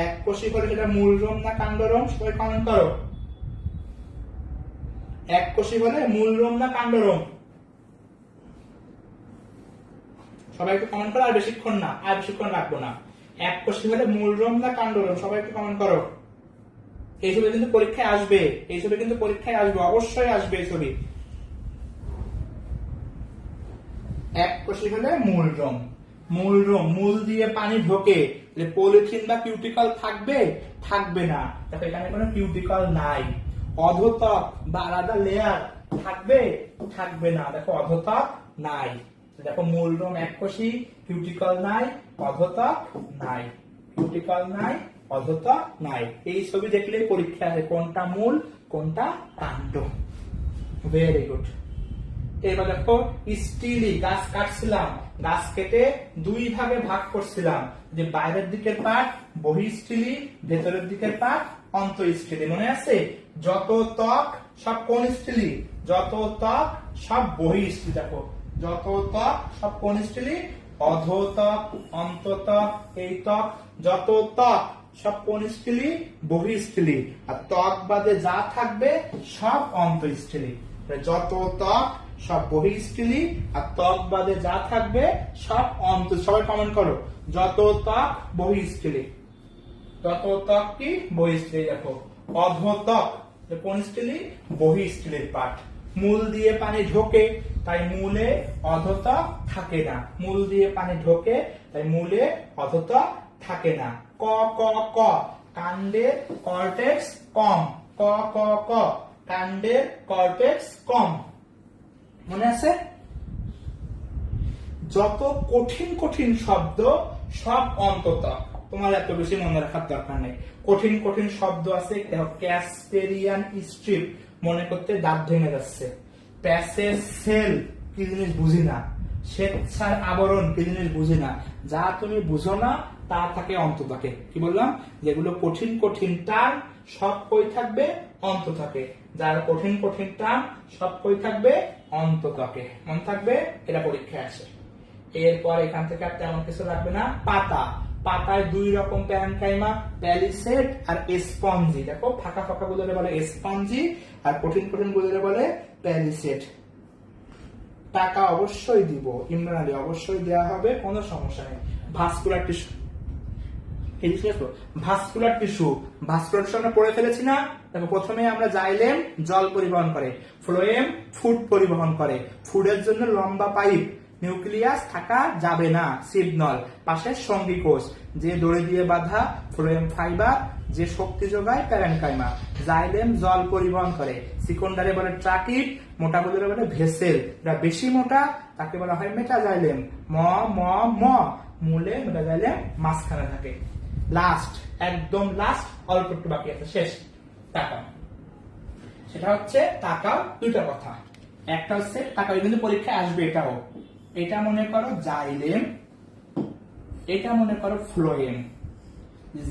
এক কোষী হলে সেটা মূলরোম না কাণ্ডরোম? সবাই কমেন্ট করো। এক কোষী হলে মূলরোম না কাণ্ডরোম? সবাই একটু কমেন্ট করো, আর বেশিক্ষণ না, আর বেশিক্ষণ রাখবো না। এককোষী হলে মূলরোম না কাণ্ডরোম, সবাই একটু কমেন্ট করো। এই ছবি কিন্তু পরীক্ষায় আসবে, এই ছবি কিন্তু পরীক্ষায় আসবে, অবশ্যই আসবে এই ছবি। এককোষী হলে মূলরোম, মূলরোম মূল দিয়ে পানি ঢোকে, পলিথিন বা কিউটিকল থাকবে, থাকবে না। দেখো এখানে কোনো কিউটিকল নাই। অধোতক বা আলাদা লেয়ার থাকবে, থাকবে না। দেখো অধোতক নাই। দেখো মূলরোম এককোষী, কিউটিকল নাই, অধোতক নাই, কিউটিকল নাই, অধোতক নাই। এই ছবি দেখলে পরীক্ষা আছে কোনটা মূল কোনটা কাণ্ড। Very good. এবার দেখো স্টিলি, গাছ কাটছিলাম, গাছ কেটে দুই ভাগে ভাগ করছিলাম, যে বাইরের দিকের পার্ট বহিঃস্থিলি, ভেতরের দিকের পার্ট অন্তঃস্থিলি। মনে আছে? যত ত্বক সব কোন স্থিলি, যত ত্বক সব বহিঃস্থিলি। দেখো যত ত্বক সব কোন স্থিলি, অধোত্বক, অন্তঃত্বক, এই ত্বক। যত ত্বক সব কোন স্থিলি, বহিঃস্থিলি। আর ত্বক বাদে যা থাকবে সব অন্তঃস্থিলি। যত ত্বক সব বহিঃস্থিলি, আর ত্বক বাদে যা থাকবে সব অন্ত। সবাই কমেন্ট করো, যত ত্বক বহিঃস্থিলি, যত ত্বক কি বহিঃস্থিলি। দেখো অধোত্বক কোন স্থিলি, বহিঃস্থিলির পার্ট। মূল দিয়ে পানি ঢোকে, তাই মূলে অধোত্বক থাকে না। মূল দিয়ে পানি ঢোকে, তাই মূলে অধোত্বক থাকে না। ক ক ক কাণ্ডের কর্টেক্স কম, ক ক ক কাণ্ডের কর্টেক্স কম। মনে আছে? যত কঠিন কঠিন শব্দ সব অন্ততক। তোমার এত বেশি মনে রাখার দরকার নেই। কঠিন কঠিন শব্দ আছে, ক্যাসপেরিয়ান স্ট্রিপ মনে করতে দাঁত ভেঙে যাচ্ছে। প্যাসেজ সেল কি জিনিস বুঝি না, স্বেচ্ছার আবরণ কি জিনিস বুঝি না। যা তুমি বুঝো না তা থাকে অন্ততকে। কি বললাম? যেগুলো কঠিন কঠিন টার্ম সব কই থাকবে, অন্ত থাকে। যার কঠিন কঠিন টার্ম সব কই থাকবে, অন্ততকে। মনে থাকবে, এটা পরীক্ষায় আসে। এরপর এখান থেকে আর তেমন কিছু লাগবে না। পাতা, পাতায় দুই রকম প্যারেনকাইমা, প্যালিসেড আর স্পঞ্জি। দেখো ফাঁকা ফাঁকা গুলোরে বলে স্পঞ্জি, আর কঠিন কঠিন গুলোরে বলে প্যালিসেড। টাকা অবশ্যই দিব, ইমরান আলী অবশ্যই দেওয়া হবে, কোনো সমস্যা নেই। Vascular tissue, vascular tissue, vascular tissue আমরা পড়ে ফেলেছি না? দেখো প্রথমে আমরা জাইলেম জল পরিবহন করে, ফ্লোয়েম ফুড পরিবহন করে। ফুডের জন্য লম্বা পাইপ, নিউক্লিয়াস থাকা যাবে না, সিগন্যাল পাশে সঙ্গী কোষ, যে দড়ি দিয়ে বাঁধা ফ্লোয়েম ফাইবার, যে শক্তি যোগায় প্যারেনকাইমা। জাইলেম জল পরিবহন করে, সেকেন্ডারি বলে ট্রাকিট, মোটা গুলোরে বলে ভেসেল। এটা বেশি মোটা তাকে বলা হয় মেটাজাইলেম। ম ম ম মূলে মেটাজাইলেম মাঝখানে থাকে। লাস্ট, একদম লাস্ট, অল্প একটু বাকি আছে, শেষ, টাকা। সেটা হচ্ছে টাকা। দুইটা কথা, একটা হচ্ছে টাকা, কিন্তু পরীক্ষায় আসবে এটাও। এটা মনে করো জাইলেম, এটা মনে করো ফ্লোয়েম।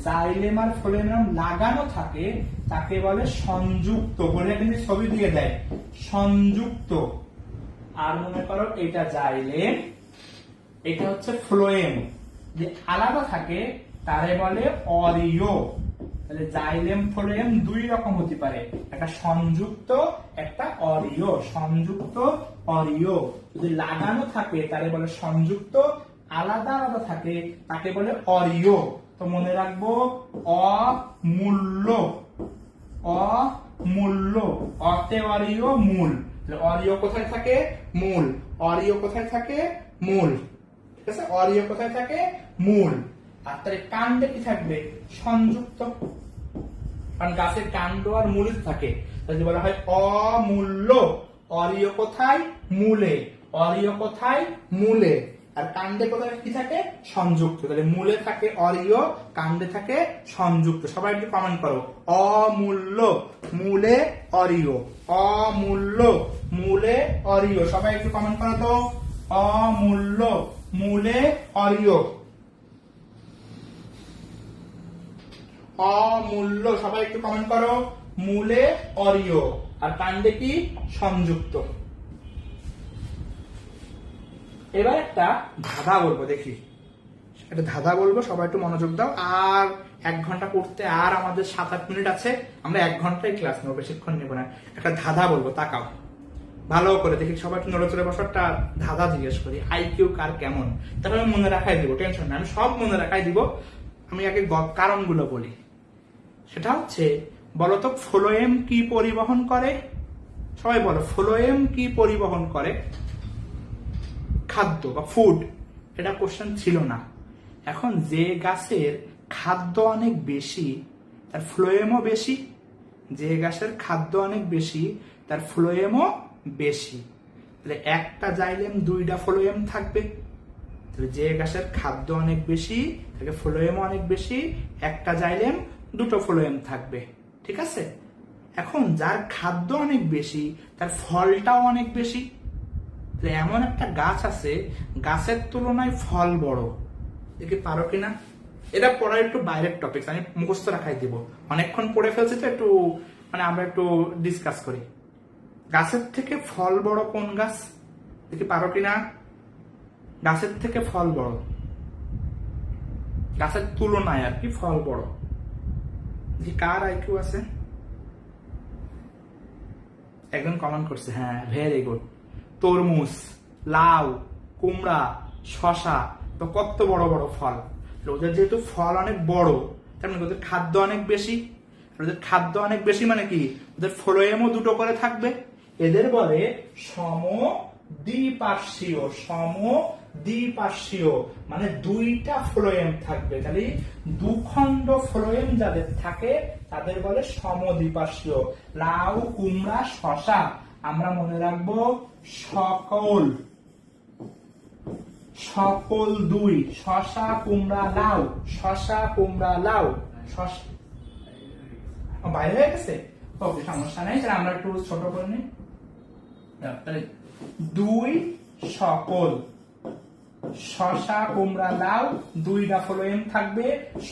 জাইলেম আর ফ্লোয়েম লাগানো থাকে তাকে বলে সংযুক্ত, বলে কিন্তু ছবি দিয়ে দেয় সংযুক্ত। আর মনে করো এটা জাইলেম, এটা হচ্ছে ফ্লোয়েম, যে আলাদা থাকে তারে বলে অরিও। তাহলে জাইলেম ফ্লোয়েম দুই রকম হতে পারে, একটা সংযুক্ত একটা অরিও। সংযুক্ত অরিও। যদি লাগানো থাকে তারে বলে সংযুক্ত, আলাদা আলাদা থাকে তাকে বলে অরিও। তো মনে রাখবো অমূল্য, অমূল্য, অতে অরিও মূল। অরিও কোথায় থাকে? মূল। অরিও কোথায় থাকে? মূল। ঠিক আছে, অরিও কোথায় থাকে? মূল। আর তার কাণ্ডে কি থাকবে? সংযুক্ত, কারণ গাছের কাণ্ড আর মূল থাকে, তাই বলা হয় অমূল্য। অরিও কোথায়? মূলে। অরিও কোথায়? মূলে। আর কাণ্ডে কোথায় কি থাকে? সংযুক্ত। তাহলে মূলে থাকে অরিও, কাণ্ডে থাকে সংযুক্ত। সবাই একটু কমেন্ট করো, অমূল্য মূলে অরিও, অমূল্য মূলে অরিও। সবাই একটু কমেন্ট করো তো, অমূল্য মূলে অরিও, অমূল্য। সবাই একটু কমেন্ট করো, মূলে অরিও, আর কাণ্ডে কি? সংযুক্ত। এবার একটা ধাঁধা বলবো, দেখি একটা ধাঁধা বলবো, সবাই একটু মনোযোগ দাও। আর 1 ঘন্টা পড়তে আর আমাদের 7-8 মিনিট আছে, আমরা 1 ঘন্টায় ক্লাস নেবো, বেশিক্ষণ নেবো না। একটা ধাঁধা বলবো, তাকাও ভালো করে দেখি, সবাই একটু নড়ে চড়ে বসারটা ধাঁধা জিজ্ঞেস করি, আইকিউ কার কেমন, তারপরে আমি মনে রাখাই দিব, টেনশন না, আমি সব মনে রাখাই দিব। আমি আগে কারণগুলো বলি। সেটা হচ্ছে, বলতো ফ্লোয়েম কি পরিবহন করে? সবাই বলো, ফ্লোয়েম কি পরিবহন করে? খাদ্য বা ফুড। এটা কোশ্চেন ছিল না। এখন যে গাছের খাদ্য অনেক বেশি তার ফ্লোয়েমও বেশি, যে গাছের খাদ্য অনেক বেশি তার ফ্লোয়েমও বেশি। তাহলে একটা জাইলেম দুইটা ফ্লোয়েম থাকবে। তাহলে যে গাছের খাদ্য অনেক বেশি তাকে ফ্লোয়েমও অনেক বেশি, একটা জাইলেম দুটো ফ্লোয়েম থাকবে। ঠিক আছে? এখন যার খাদ্য অনেক বেশি তার ফলটাও অনেক বেশি। এমন একটা গাছ আছে, গাছের তুলনায় ফল বড়। দেখি পারো কিনা। এটা পড়ার একটু বাইরের টপিক, আমি মুখস্থ রাখাই দিব, অনেকক্ষণ পড়ে ফেলছি তো, একটু আমরা একটু ডিসকাস করি। গাছের থেকে ফল বড় কোন গাছ? দেখি পারো কিনা। গাছের থেকে ফল বড়, গাছের তুলনায় আর কি ফল বড়। দেখি কার আইকিউ আছে। একজন কমেন্ট করছে, হ্যাঁ ভেরি গুড। তরমুজ, লাউ, কুমড়া, শশা, তো কত বড় বড় ফল। ওদের যেহেতু ফল অনেক বড়, তার মানে ওদের খাদ্য অনেক বেশি। ওদের খাদ্য অনেক বেশি মানে কি, ওদের ফ্লোয়েমও দুটো করে থাকবে। এদের বলে সমদ্বিপার্শ্বীয়। সমদ্বিপার্শ্বীয় মানে দুইটা ফ্লোয়েম থাকবে। তাহলে দুখণ্ড ফ্লোয়েম যাদের থাকে তাদের বলে সমদ্বিপার্শ্বীয়। লাউ, কুমড়া, শশা আমরা মনে রাখবো সকল, সকল দুই। শশা, কুমড়া, লাউ, শশা, কুমড়া, লাউ, শশা বাইরে হয়ে গেছে, ওকে সমস্যা নেই। তাহলে আমরা একটু ছোট করে নিই। দুই সকল, শশা, কুমড়া, লাউ দুইটা ফ্লোয়েম থাকবে,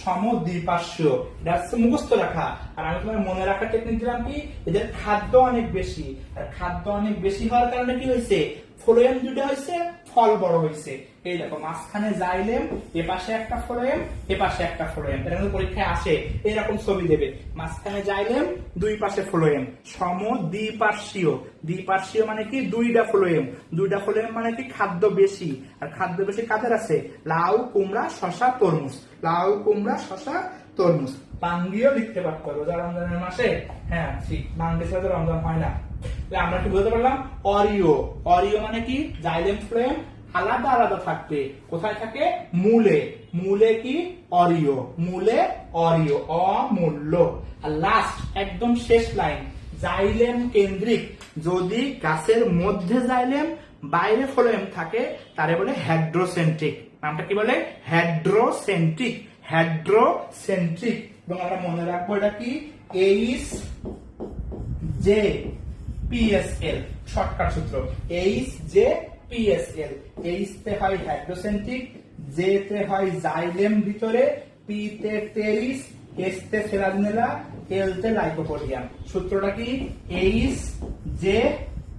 সমদ্বিপার্শ্বীয়। এটা হচ্ছে মুখস্থ রাখা। আর আমি তোমার মনে রাখার টেকনিক দিলাম কি, এদের খাদ্য অনেক বেশি। আর খাদ্য অনেক বেশি হওয়ার কারণে কি হয়েছে, ফ্লোয়েম দুটো হয়েছে, ফল বড় হয়েছে। এই দেখো মাঝখানে জাইলেম, এ পাশে একটা ফ্লোয়েম, এ পাশে একটা ফ্লোয়েম। এটা কিন্তু পরীক্ষায় আসে, এইরকম ছবি দেবে, মাঝখানে জাইলেম, দুই পাশে ফ্লোয়েম। সমদ্বিপার্শ্বীয়, দ্বিপার্শ্বীয় মানে কি দুইটা ফ্লোয়েম। দুইটা ফ্লোয়েম মানে কি খাদ্য বেশি। আর খাদ্য বেশি কাদের আছে, লাউ, কুমড়া, শশা, তরমুজ। লাউ, কুমড়া, শশা, তরমুজ। বাঙ্গিও লিখতে পারতো রোজা রমজানের মাসে। হ্যাঁ ঠিক, বাঙ্গি ছাড়া তো রমজান হয় না। আমরা কি বলতে পারলাম, অরিও। অরিও মানে কি, জাইলেম ফ্লোয়েম আলাদা আলাদা থাকবে। কোথায় থাকে, মূলে। মূলে কি, অরিও। মূলে অরিও, অমূল্য। আর লাস্ট একদম শেষ লাইন, জাইলেম কেন্দ্রিক। যদি গাছের মধ্যে জাইলেম বাইরে ফ্লোয়েম থাকে তারে বলে হেড্রোসেন্ট্রিক। নামটা কি বলে, হেড্রোসেন্ট্রিক। হেড্রোসেন্ট্রিক। এবং আমরা মনে রাখবো এটা কি, এইচ জে পিএসএল, শর্টকাট সূত্র এইচ জে পিএসএল। এইচ তে হয় হেড্রোসেন্ট্রিক, জে তে হয় জাইলেম ভিতরে, পি তে টেরিস, এস তে সেলাজিনেলা, এল তে লাইকোপোডিয়াম। সূত্রটা কি, H J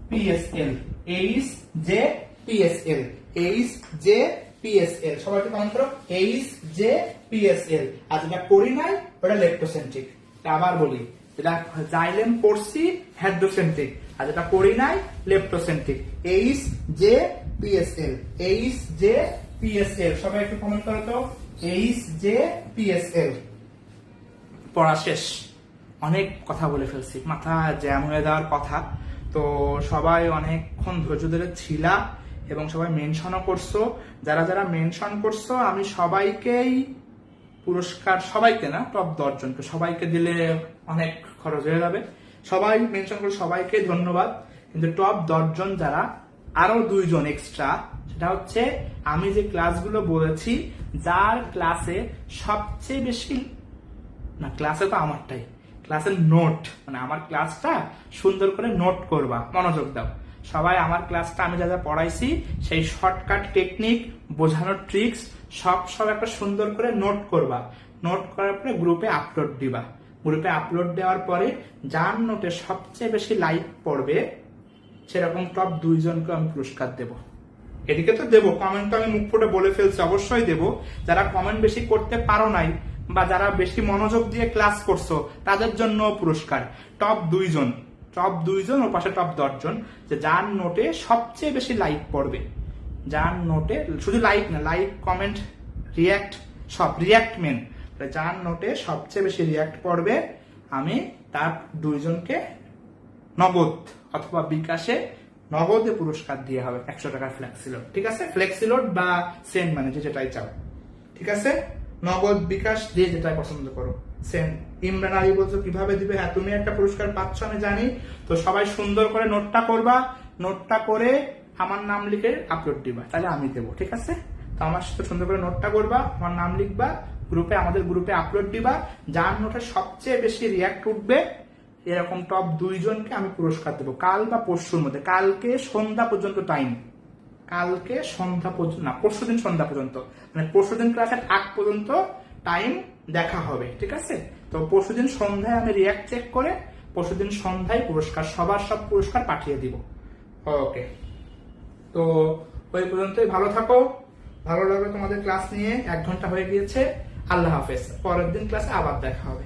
PSL. H J PSL. H J PSL. সবাইকে কমেন্ট করো, এইচ জে পিএসএল। আর যেটা করি নাই ওটা লেপ্টোসেন্ট্রিক। আবার বলি, যেটা জাইলেম পড়ছি হেড্রোসেন্ট্রিক, আর যেটা করি নাই leptocentric. H J PSL. H J PSL. সবাই একটু কমেন্ট করো তো, এইচ জে পিএসএল। পড়া শেষ, অনেক কথা বলে ফেলছি, মাথা জ্যাম হয়ে যাওয়ার কথা। তো সবাই অনেকক্ষণ ধৈর্য ধরে ছিলা এবং সবাই মেনশনও করছো। যারা যারা মেনশন করছো আমি সবাইকেই পুরস্কার, সবাইকে না, টপ 10 জনকে, সবাইকে দিলে অনেক খরচ হয়ে যাবে। সবাই মেনশন করে সবাইকে ধন্যবাদ। কিন্তু টপ 10 জন যারা, আরো 2 জন এক্সট্রা, সেটা হচ্ছে আমি যে ক্লাসগুলো বলেছি, যার ক্লাসে সবচেয়ে বেশি, না ক্লাসে তো আমারটাই, ক্লাসের নোট মানে আমার ক্লাসটা সুন্দর করে নোট করবা, মনোযোগ দাও সবাই। আমার ক্লাসটা আমি যা যা পড়াইছি সেই শর্টকাট টেকনিক, বোঝানোর ট্রিক্স সব একটা সুন্দর করে নোট করবা। নোট করার পরে গ্রুপে আপলোড দিবা। গ্রুপে আপলোড দেওয়ার পরে যার নোটে সবচেয়ে বেশি লাইক পড়বে সেরকম টপ 2 জনকে আমি পুরস্কার দেব। এদিকে তো দেবো, কমেন্ট তো আমি মুখ ফুটে বলে ফেলছি, অবশ্যই দেব। যারা কমেন্ট বেশি করতে পারো নাই বা যারা বেশি মনোযোগ দিয়ে ক্লাস করছো তাদের জন্য পুরস্কার। টপ 2 জন টপ 2 জন ও পাশে টপ 10 জন, যে যার নোটে সবচেয়ে বেশি লাইক পড়বে, যার নোটে শুধু লাইক না, লাইক, কমেন্ট, রিয়াক্ট, সব রিয়াক্ট মেন, যার নোটে সবচেয়ে বেশি রিয়াক্ট পড়বে আমি তার 2 জনকে নগদ অথবা বিকাশে নগদে পুরস্কার দিয়ে হবে 100 টাকার ফ্লেক্সিলোড। ঠিক আছে, ফ্লেক্সিলোড বা সেন্ড মানে যেটাই চাও। ঠিক আছে, নগদ বিকাশ দিয়ে যেটাই পছন্দ করো সেন্ড। ইমরান আলী বলছো কিভাবে দিবে, হ্যাঁ তুমি একটা পুরস্কার পাচ্ছ আমি জানি, তো সবাই সুন্দর করে নোটটা করবা, নোটটা করে আমার নাম লিখে আপলোড দিবা, তাহলে আমি দেবো। ঠিক আছে, তো আমার সাথে সুন্দর করে নোটটা করবা, আমার নাম লিখবা, গ্রুপে আমাদের গ্রুপে আপলোড দিবা, যার নোটে সবচেয়ে বেশি রিয়াক্ট উঠবে এরকম টপ 2 জনকে আমি পুরস্কার দেবো কাল বা পরশুর মধ্যে। কালকে সন্ধ্যা পর্যন্ত টাইম, কালকে সন্ধ্যা পর্যন্ত না, পরশুদিন সন্ধ্যা পর্যন্ত, মানে পরশুদিন ক্লাসের আগ পর্যন্ত টাইম দেখা হবে। ঠিক আছে, তো পরশুদিন সন্ধ্যায় আমি রিয়াক্ট চেক করে পরশুদিন সন্ধ্যায় পুরস্কার, সবার সব পুরস্কার পাঠিয়ে দিব। ওকে, তো ওই পর্যন্তই, ভালো থাকো, ভালো লাগবে তোমাদের ক্লাস নিয়ে। 1 ঘন্টা হয়ে গিয়েছে, আল্লাহ হাফেজ, পরের দিন ক্লাসে আবার দেখা হবে।